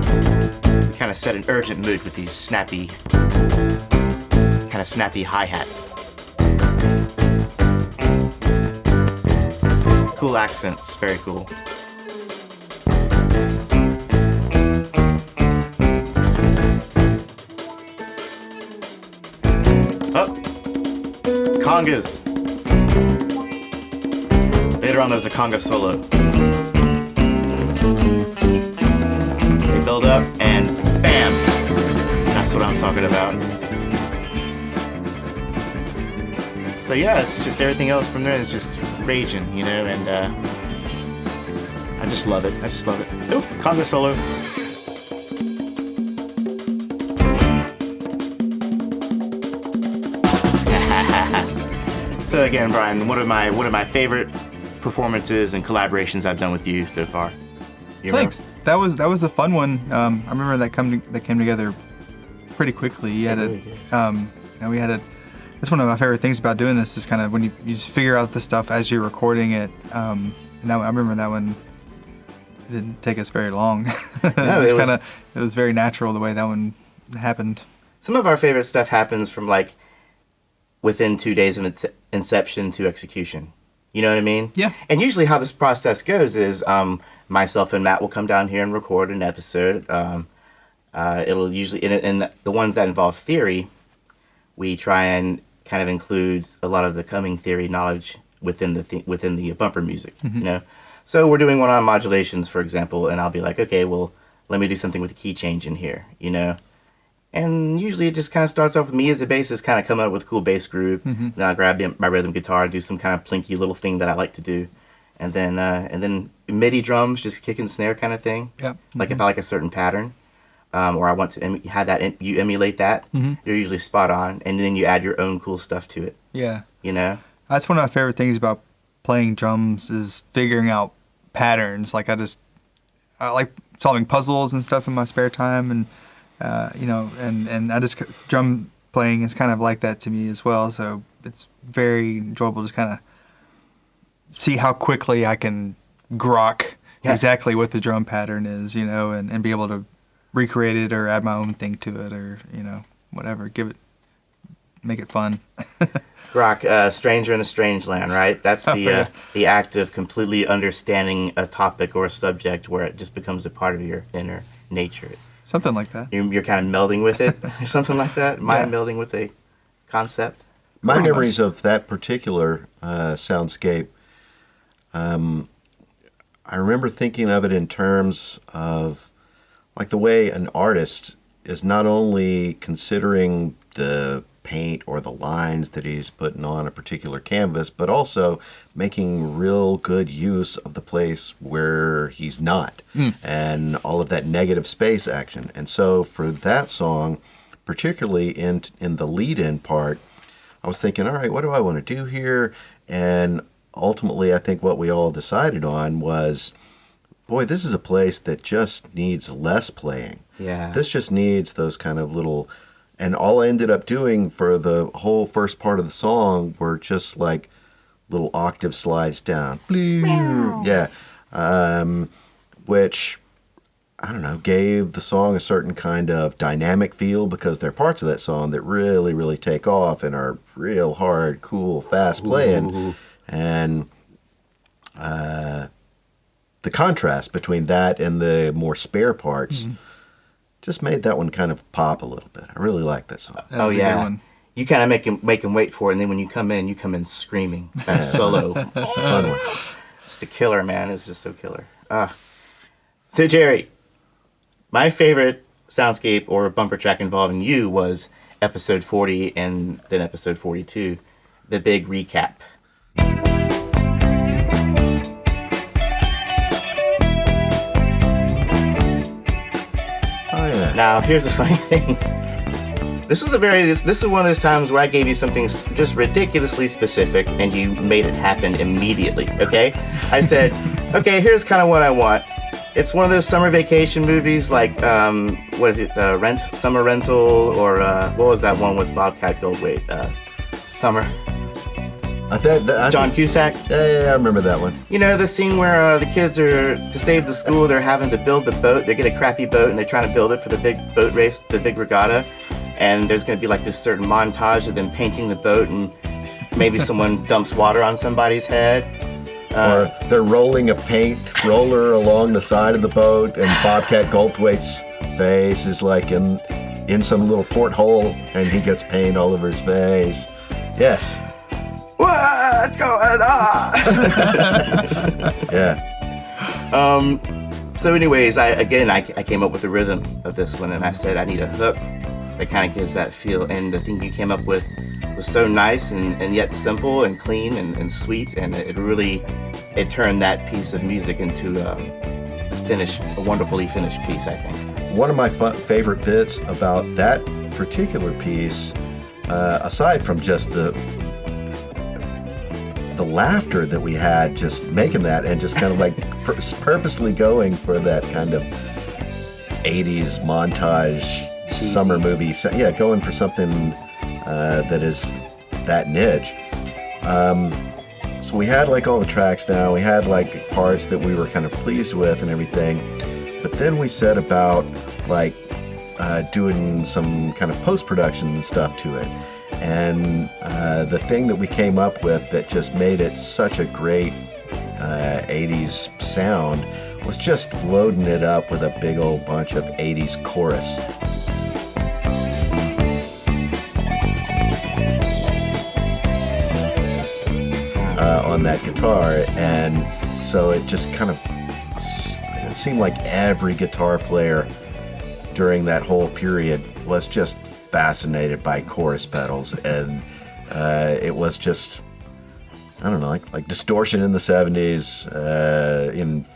kind of set an urgent mood with these snappy hi-hats. Cool accents, very cool. Oh, congas. Later on there's a conga solo. They build up and bam! That's what I'm talking about. So yeah, it's just everything else from there is just raging, you know, and I just love it. Oh, conga solo. So again, Brian, one of my favorite performances and collaborations I've done with you so far. You Thanks. That was a fun one. I remember that came together pretty quickly. You had we had a. That's one of my favorite things about doing this is kind of when you just figure out the stuff as you're recording it. And I remember that one. It didn't take us very long. No, it was very natural the way that one happened. Some of our favorite stuff happens from like within 2 days of inception to execution. You know what I mean? Yeah. And usually how this process goes is myself and Matt will come down here and record an episode. It'll usually in the ones that involve theory, we try and kind of include a lot of the coming theory knowledge within the bumper music. Mm-hmm. You know, so we're doing one on modulations, for example, and I'll be like, okay, well, let me do something with the key change in here. You know. And usually it just kind of starts off with me as a bassist kind of coming up with a cool bass groove. Mm-hmm. Then I'll grab my rhythm guitar and do some kind of plinky little thing that I like to do. And then MIDI drums, just kick and snare kind of thing. Yep. Like if I like a certain pattern, or I want to have that, you emulate that, Mm-hmm. you're usually spot on. And then you add your own cool stuff to it, Yeah. you know? That's one of my favorite things about playing drums is figuring out patterns. Like I like solving puzzles and stuff in my spare time, and and I just drum playing is kind of like that to me as well. So it's very enjoyable to just kind of see how quickly I can grok exactly what the drum pattern is, and be able to recreate it or add my own thing to it, or whatever, make it fun. Grok, stranger in a strange land, right? That's the act of completely understanding a topic or a subject where it just becomes a part of your inner nature. Something like that. You're kind of melding with it, or something like that. Mind melding with a concept. My memories of that particular soundscape, I remember thinking of it in terms of like the way an artist is not only considering the paint or the lines that he's putting on a particular canvas, but also making real good use of the place where he's not and all of that negative space action. And so for that song, particularly in the lead-in part, I was thinking, all right, what do I want to do here? And ultimately, I think what we all decided on was, boy, this is a place that just needs less playing. Yeah. This just needs those kind of little... And all I ended up doing for the whole first part of the song were just like little octave slides down. Yeah. Which, I don't know, gave the song a certain kind of dynamic feel, because there are parts of that song that really, really take off and are real hard, cool, fast playing. Ooh. And the contrast between that and the more spare parts just made that one kind of pop a little bit. I really like that song. That was a good one. You kind of make him wait for it, and then when you come in screaming. That solo. It's a fun one. It's the killer, man. It's just so killer. So, Jerry, my favorite soundscape or bumper track involving you was episode 40 and then episode 42, the big recap. Now, here's the funny thing. This is one of those times where I gave you something just ridiculously specific, and you made it happen immediately, okay? I said, okay, here's kind of what I want. It's one of those summer vacation movies like, what is it, Summer Rental, or what was that one with Bobcat Goldthwait? Summer... John Cusack? Yeah, I remember that one. You know, the scene where the kids are, to save the school, they're having to build the boat. They get a crappy boat, and they're trying to build it for the big boat race, the big regatta. And there's going to be like this certain montage of them painting the boat, and maybe someone dumps water on somebody's head. Or they're rolling a paint roller along the side of the boat, and Bobcat Goldthwait's face is like in some little porthole, and he gets paint all over his face. Yes. What's going on? Yeah. So anyways, I came up with the rhythm of this one, and I said I need a hook that kind of gives that feel, and the thing you came up with was so nice and yet simple and clean and sweet, and it turned that piece of music into a wonderfully finished piece, I think. One of my favorite bits about that particular piece, aside from just the laughter that we had just making that, and just kind of like purposely going for that kind of 80s montage summer movie. Yeah, going for something that is that niche. So we had like all the tracks down. We had like parts that we were kind of pleased with and everything. But then we set about like doing some kind of post-production stuff to it. And the thing that we came up with that just made it such a great 80s sound was just loading it up with a big old bunch of 80s chorus. On that guitar, and so it just kind of, it seemed like every guitar player during that whole period was just fascinated by chorus pedals, and it was just, I don't know, like distortion in the 70s,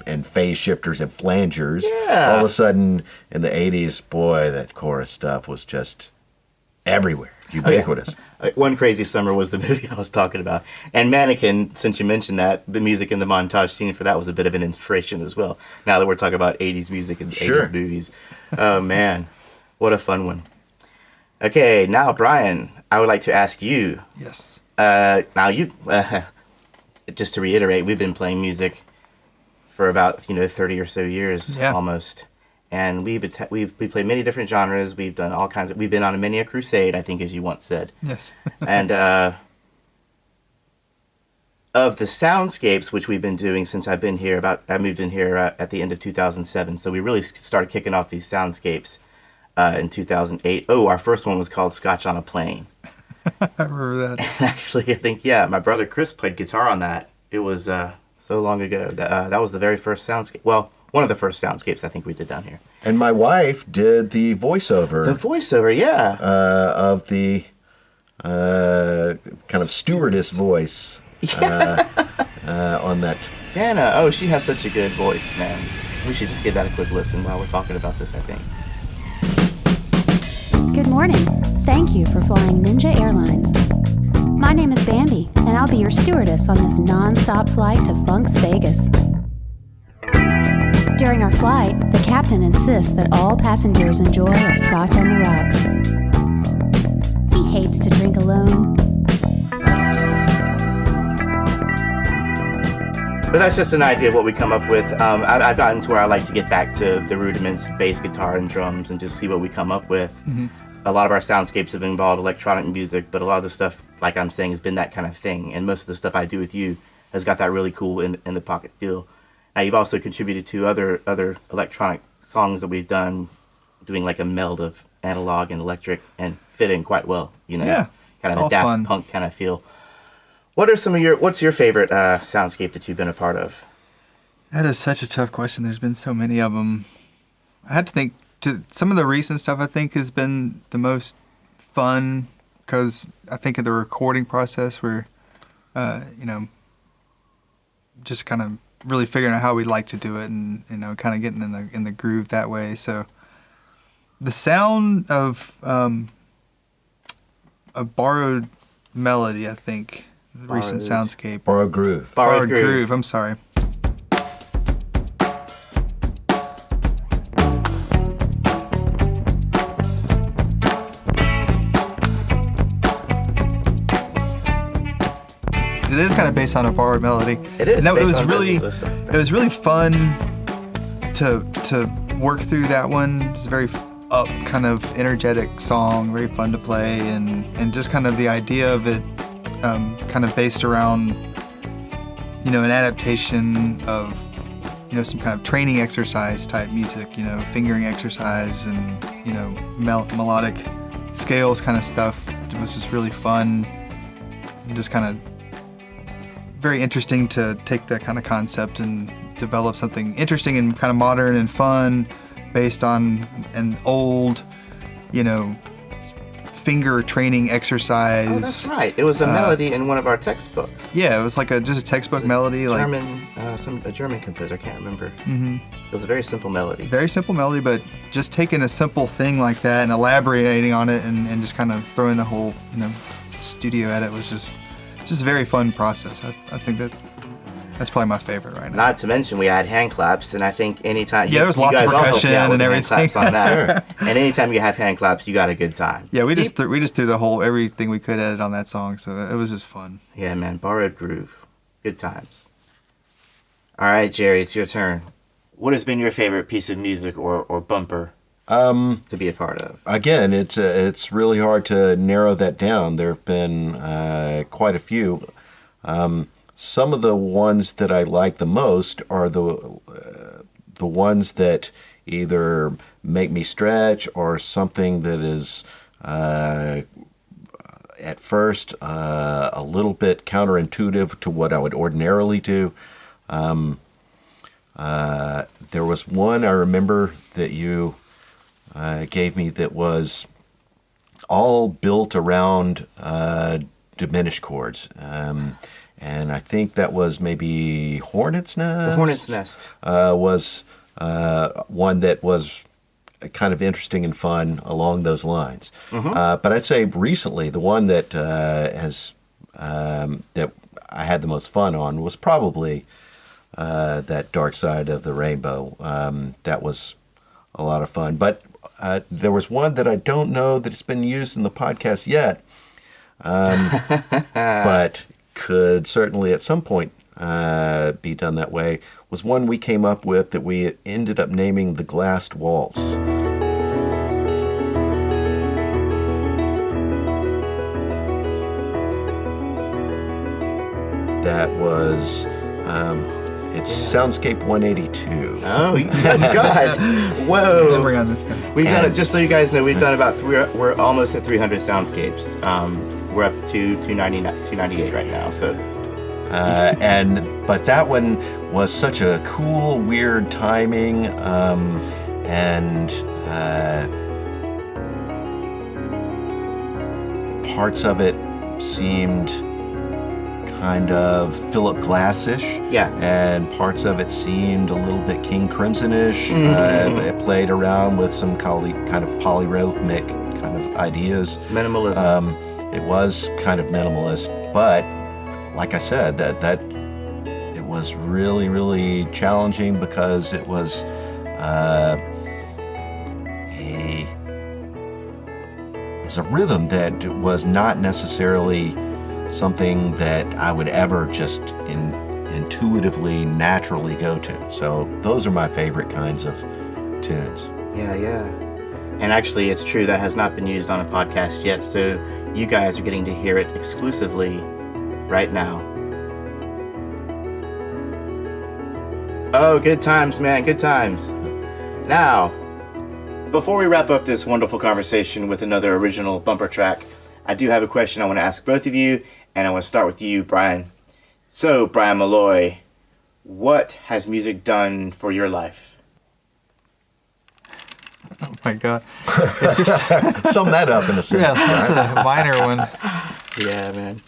and phase shifters and flangers. Yeah. All of a sudden in the 80s, boy, that chorus stuff was just everywhere. Ubiquitous. One Crazy Summer was the movie I was talking about. And Mannequin, since you mentioned that, the music in the montage scene for that was a bit of an inspiration as well. Now that we're talking about 80s music and 80s movies. Oh, man. What a fun one. Okay, now, Brian, I would like to ask you. Yes. Now, just to reiterate, we've been playing music for about 30 or so years almost, and we've played many different genres. We've done all kinds of. We've been on many a crusade, I think, as you once said. Yes. And of the soundscapes which we've been doing since I've been here, I moved in here at the end of 2007. So we really started kicking off these soundscapes in 2008. Oh, our first one was called Scotch on a Plane. I remember that. Actually, I think, my brother Chris played guitar on that. It was so long ago. That was the very first soundscape. Well, one of the first soundscapes I think we did down here. And my wife did the voiceover. The voiceover, yeah. Of the kind of stewardess voice on that. Dana, oh, she has such a good voice, man. We should just give that a quick listen while we're talking about this, I think. Good morning. Thank you for flying Ninja Airlines. My name is Bambi, and I'll be your stewardess on this non-stop flight to Funk's Vegas. During our flight, the captain insists that all passengers enjoy a scotch on the rocks. He hates to drink alone. But that's just an idea of what we come up with. I've gotten to where I like to get back to the rudiments, bass guitar and drums, and just see what we come up with. Mm-hmm. A lot of our soundscapes have involved electronic music, but a lot of the stuff, like I'm saying, has been that kind of thing. And most of the stuff I do with you has got that really cool in the pocket feel. Now, you've also contributed to other electronic songs that we've done, doing like a meld of analog and electric, and fit in quite well. Yeah, kind of a Daft Punk kind of feel. What's your favorite soundscape that you've been a part of? That is such a tough question. There's been so many of them. I had to think. Some of the recent stuff I think has been the most fun because I think of the recording process where, just kind of really figuring out how we like to do it and kind of getting in the groove that way. So the sound of a borrowed melody, I think, the recent soundscape. Borrowed groove. Borrowed groove. I'm sorry. It is kind of based on a borrowed melody. It is. And it was really fun to work through that one. It's a very up, kind of energetic song, very fun to play, and just kind of the idea of it, kind of based around, an adaptation of, some kind of training exercise type music, fingering exercise and, melodic scales kind of stuff. It was just really fun and just kind of very interesting to take that kind of concept and develop something interesting and kind of modern and fun based on an old, finger training exercise. Oh, that's right. It was a melody in one of our textbooks. Yeah, it was like just a textbook melody. A German composer, I can't remember. Mm-hmm. It was a very simple melody. Very simple melody, but just taking a simple thing like that and elaborating on it and just kind of throwing the whole, studio at it was just a very fun process. I think that's probably my favorite right now. Not to mention we had hand claps, and I think anytime there was lots of percussion and everything. Hand claps on that. And anytime you have hand claps, you got a good time. Yeah, we just threw the whole everything we could at it on that song, so it was just fun. Yeah, man, borrowed groove, good times. All right, Jerry, it's your turn. What has been your favorite piece of music or bumper to be a part of? Again, it's really hard to narrow that down. There have been quite a few. Some of the ones that I like the most are the ones that either make me stretch or something that is at first a little bit counterintuitive to what I would ordinarily do. There was one I remember that you gave me that was all built around diminished chords. And I think that was maybe Hornet's Nest. The Hornet's Nest was one that was kind of interesting and fun along those lines. But I'd say recently, the one that that I had the most fun on was probably that Dark Side of the Rainbow. That was a lot of fun. But there was one that I don't know that it's been used in the podcast yet, but could certainly at some point be done that way, was one we came up with that we ended up naming the Glassed Waltz. That was, it's Soundscape 182. Oh, God. Whoa. Memory on this guy. We've done it, just so you guys know, we've done about, we're almost at 300 soundscapes. We're up to 298 right now, so. But that one was such a cool, weird timing, and parts of it seemed kind of Philip Glass-ish. Yeah. And parts of it seemed a little bit King Crimson-ish. It played around with some kind of polyrhythmic kind of ideas. Minimalism. It was kind of minimalist, but like I said, that it was really, really challenging because it was a rhythm that was not necessarily something that I would ever just intuitively, naturally go to. So those are my favorite kinds of tunes. Yeah. And actually, it's true, that has not been used on a podcast yet, so you guys are getting to hear it exclusively right now. Oh, good times, man, good times. Now, before we wrap up this wonderful conversation with another original bumper track, I do have a question I want to ask both of you, and I want to start with you, Brian. So, Brian Maloy, what has music done for your life? Oh my God. It's just Sum that up in a sentence. yeah, that's a minor one. Yeah, man.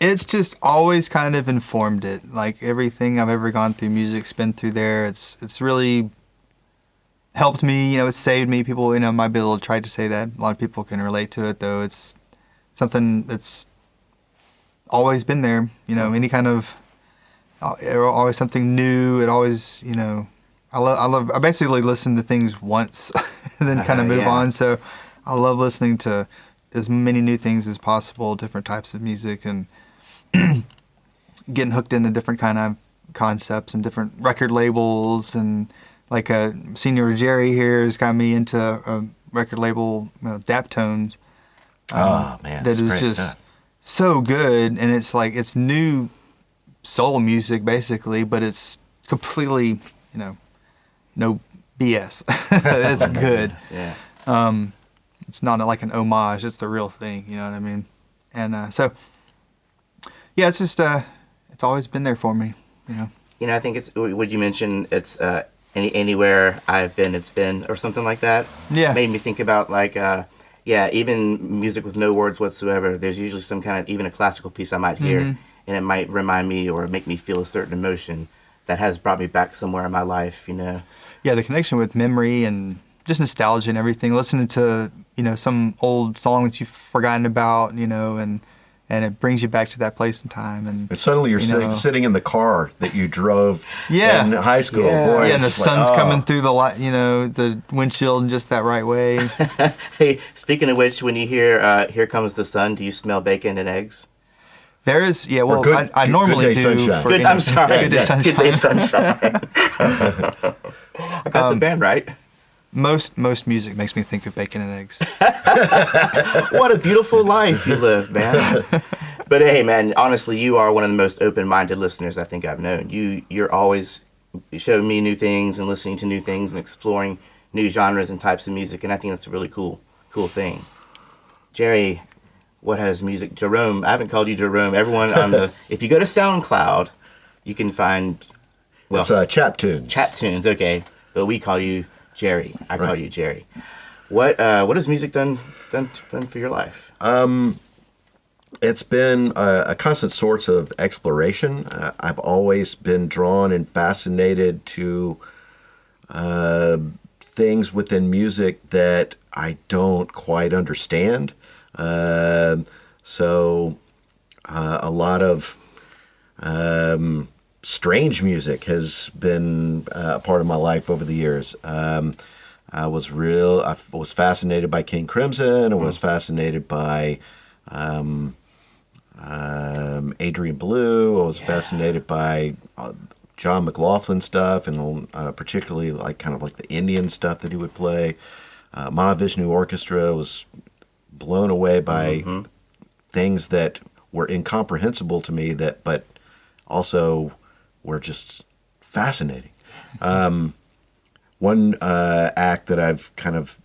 It's just always kind of informed it. Like everything I've ever gone through, music's been through there. It's really helped me. It's saved me. People, might be able to try to say that. A lot of people can relate to it, though. It's something that's always been there. Any kind of always something new. It always, I basically listen to things once and then kind of move on. So I love listening to as many new things as possible, different types of music, and getting hooked into different kind of concepts and different record labels. And like Senior Jerry here has got me into a record label, Daptones. Man, that is just stuff. So good, and it's like it's new soul music basically, but it's completely, no BS. It's good. Yeah. It's not like an homage; it's the real thing. You know what I mean? And so, yeah, it's just it's always been there for me. I think it's. Would you mention it's anywhere I've been, it's been, or something like that? Yeah. Made me think about even music with no words whatsoever. There's usually some kind of, even a classical piece I might hear, and it might remind me or make me feel a certain emotion that has brought me back somewhere in my life. Yeah, the connection with memory and just nostalgia and everything. Listening to some old song that you've forgotten about, and it brings you back to that place and time. And suddenly you're sitting in the car that you drove in high school. Yeah. Boy, and the it's sun's like, coming through the light, the windshield in just that right way. Hey, speaking of which, when you hear "Here Comes the Sun," do you smell bacon and eggs? There is, yeah. Well, Good- I normally Good Day do. Sunshine. For, I'm sorry. Good Day Sunshine. Good Day Sunshine. I got the band right. Most music makes me think of bacon and eggs. What a beautiful life you live, man. But hey, man, honestly, you are one of the most open-minded listeners I think I've known. You're always showing me new things and listening to new things and exploring new genres and types of music, and I think that's a really cool thing. Jerry, what has music? Jerome, I haven't called you Jerome. Everyone if you go to SoundCloud, you can find, It's Chaptunes. Chaptunes, okay, but we call you Jerry. I call you Jerry. What has music done for your life? It's been a constant source of exploration. I've always been drawn and fascinated to things within music that I don't quite understand. So a lot of strange music has been a part of my life over the years. I was fascinated by King Crimson. I was fascinated by Adrian Blue. I was fascinated by John McLaughlin stuff, and particularly like kind of like the Indian stuff that he would play. Mahavishnu Orchestra, was blown away by things that were incomprehensible to me, but also were just fascinating. One act that I've kind of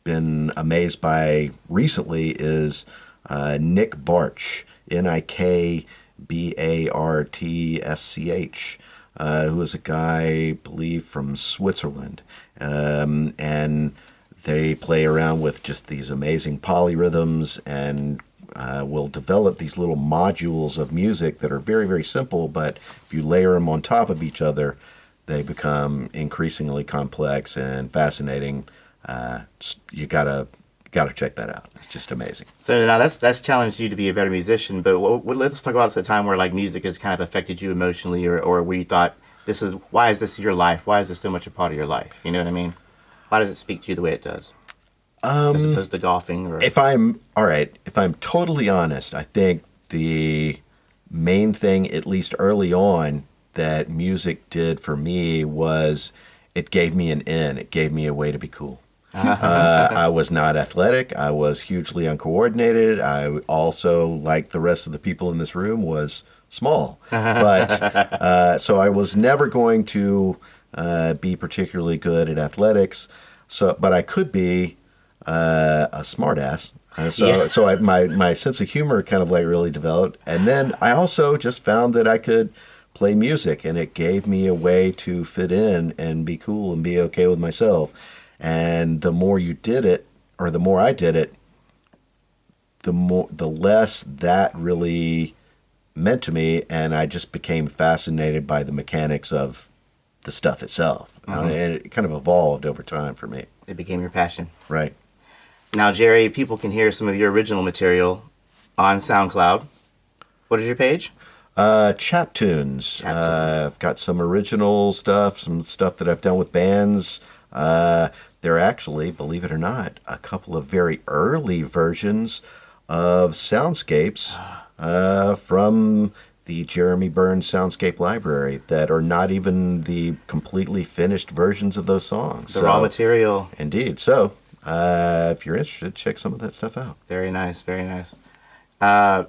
been amazed by recently is Nick Bartsch, Nikbartsch, who is a guy, I believe, from Switzerland. And they play around with just these amazing polyrhythms and will develop these little modules of music that are very, very simple, but if you layer them on top of each other, they become increasingly complex and fascinating. You gotta check that out. It's just amazing. So now that's challenged you to be a better musician, but let's talk about a time where like music has kind of affected you emotionally, or where you thought, why is this your life? Why is this so much a part of your life? You know what I mean? Why does it speak to you the way it does? As opposed to golfing? Or... If I'm totally honest, I think the main thing, at least early on, that music did for me was it gave me an in. It gave me a way to be cool. I was not athletic. I was hugely uncoordinated. I also, like the rest of the people in this room, was small. But so I was never going to be particularly good at athletics. But I could be a smartass. So my sense of humor kind of like really developed. And then I also just found that I could play music, and it gave me a way to fit in and be cool and be okay with myself. And the more you did it, or the more I did it, the less that really meant to me, and I just became fascinated by the mechanics of the stuff itself. And it kind of evolved over time for me. It became your passion. Right. Now, Jerry, people can hear some of your original material on SoundCloud. What is your page? Chaptunes. I've got some original stuff, some stuff that I've done with bands. There are actually, believe it or not, a couple of very early versions of soundscapes from the Jeremy Burns Soundscape Library that are not even the completely finished versions of those songs. The raw material. Indeed. So, if you're interested, check some of that stuff out. Very nice, very nice.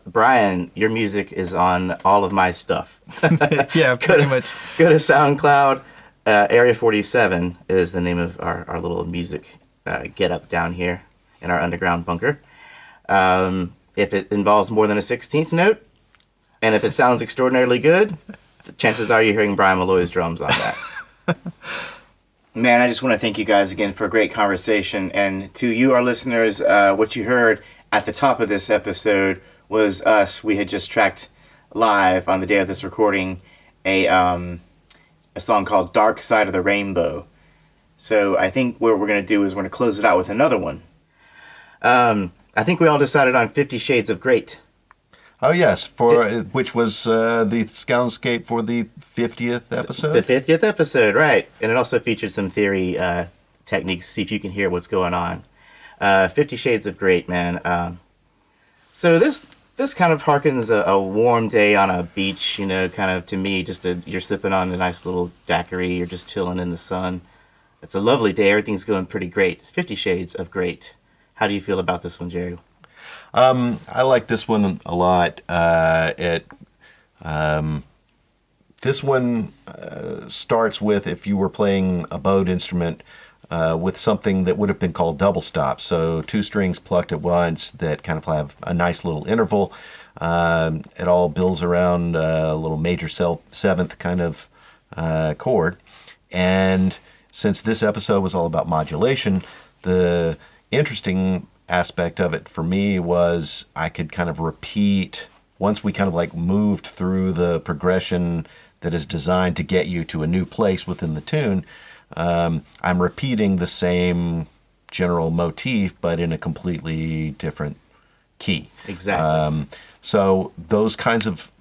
Brian, your music is on all of my stuff. Yeah, pretty much. Go to SoundCloud. Area 47 is the name of our little music get-up down here in our underground bunker. If it involves more than a 16th note, and if it sounds extraordinarily good, the chances are you're hearing Brian Maloy's drums on that. Man, I just want to thank you guys again for a great conversation. And to you, our listeners, what you heard at the top of this episode was us. We had just tracked live on the day of this recording a song called Dark Side of the Rainbow. So I think what we're going to do is we're going to close it out with another one. I think we all decided on 50 Shades of Great. Oh, yes, which was the soundscape for the 50th episode? The 50th episode, right. And it also featured some theory techniques, see if you can hear what's going on. 50 Shades of Great, man. So this kind of harkens a warm day on a beach, you know, kind of to me, you're sipping on a nice little daiquiri, you're just chilling in the sun. It's a lovely day, everything's going pretty great. It's 50 Shades of Great. How do you feel about this one, Jerry? I like this one a lot. This one starts with, if you were playing a bowed instrument, with something that would have been called double stop. So 2 strings plucked at once that kind of have a nice little interval. It all builds around a little major 7th kind of chord. And since this episode was all about modulation, the interesting aspect of it for me was I could kind of repeat, once we kind of like moved through the progression that is designed to get you to a new place within the tune, I'm repeating the same general motif, but in a completely different key. Exactly. So those kinds of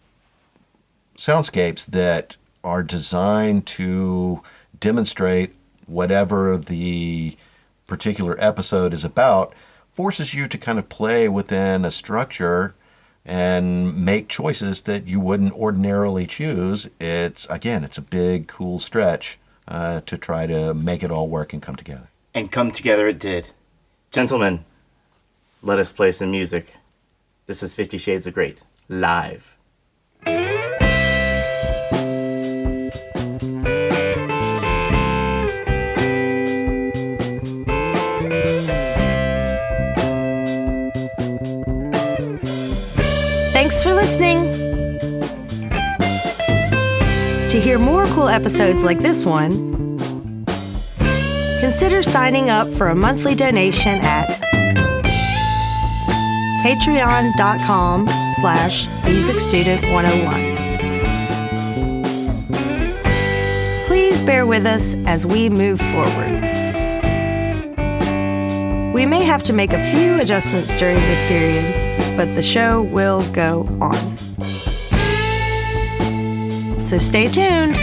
soundscapes that are designed to demonstrate whatever the particular episode is about forces you to kind of play within a structure and make choices that you wouldn't ordinarily choose. It's a big, cool stretch to try to make it all work and come together. And come together it did. Gentlemen, let us play some music. This is 50 Shades of Great, live. Thanks for listening. To hear more cool episodes like this one, consider signing up for a monthly donation at patreon.com/musicstudent101. Please bear with us as we move forward. We may have to make a few adjustments during this period, but the show will go on. So stay tuned.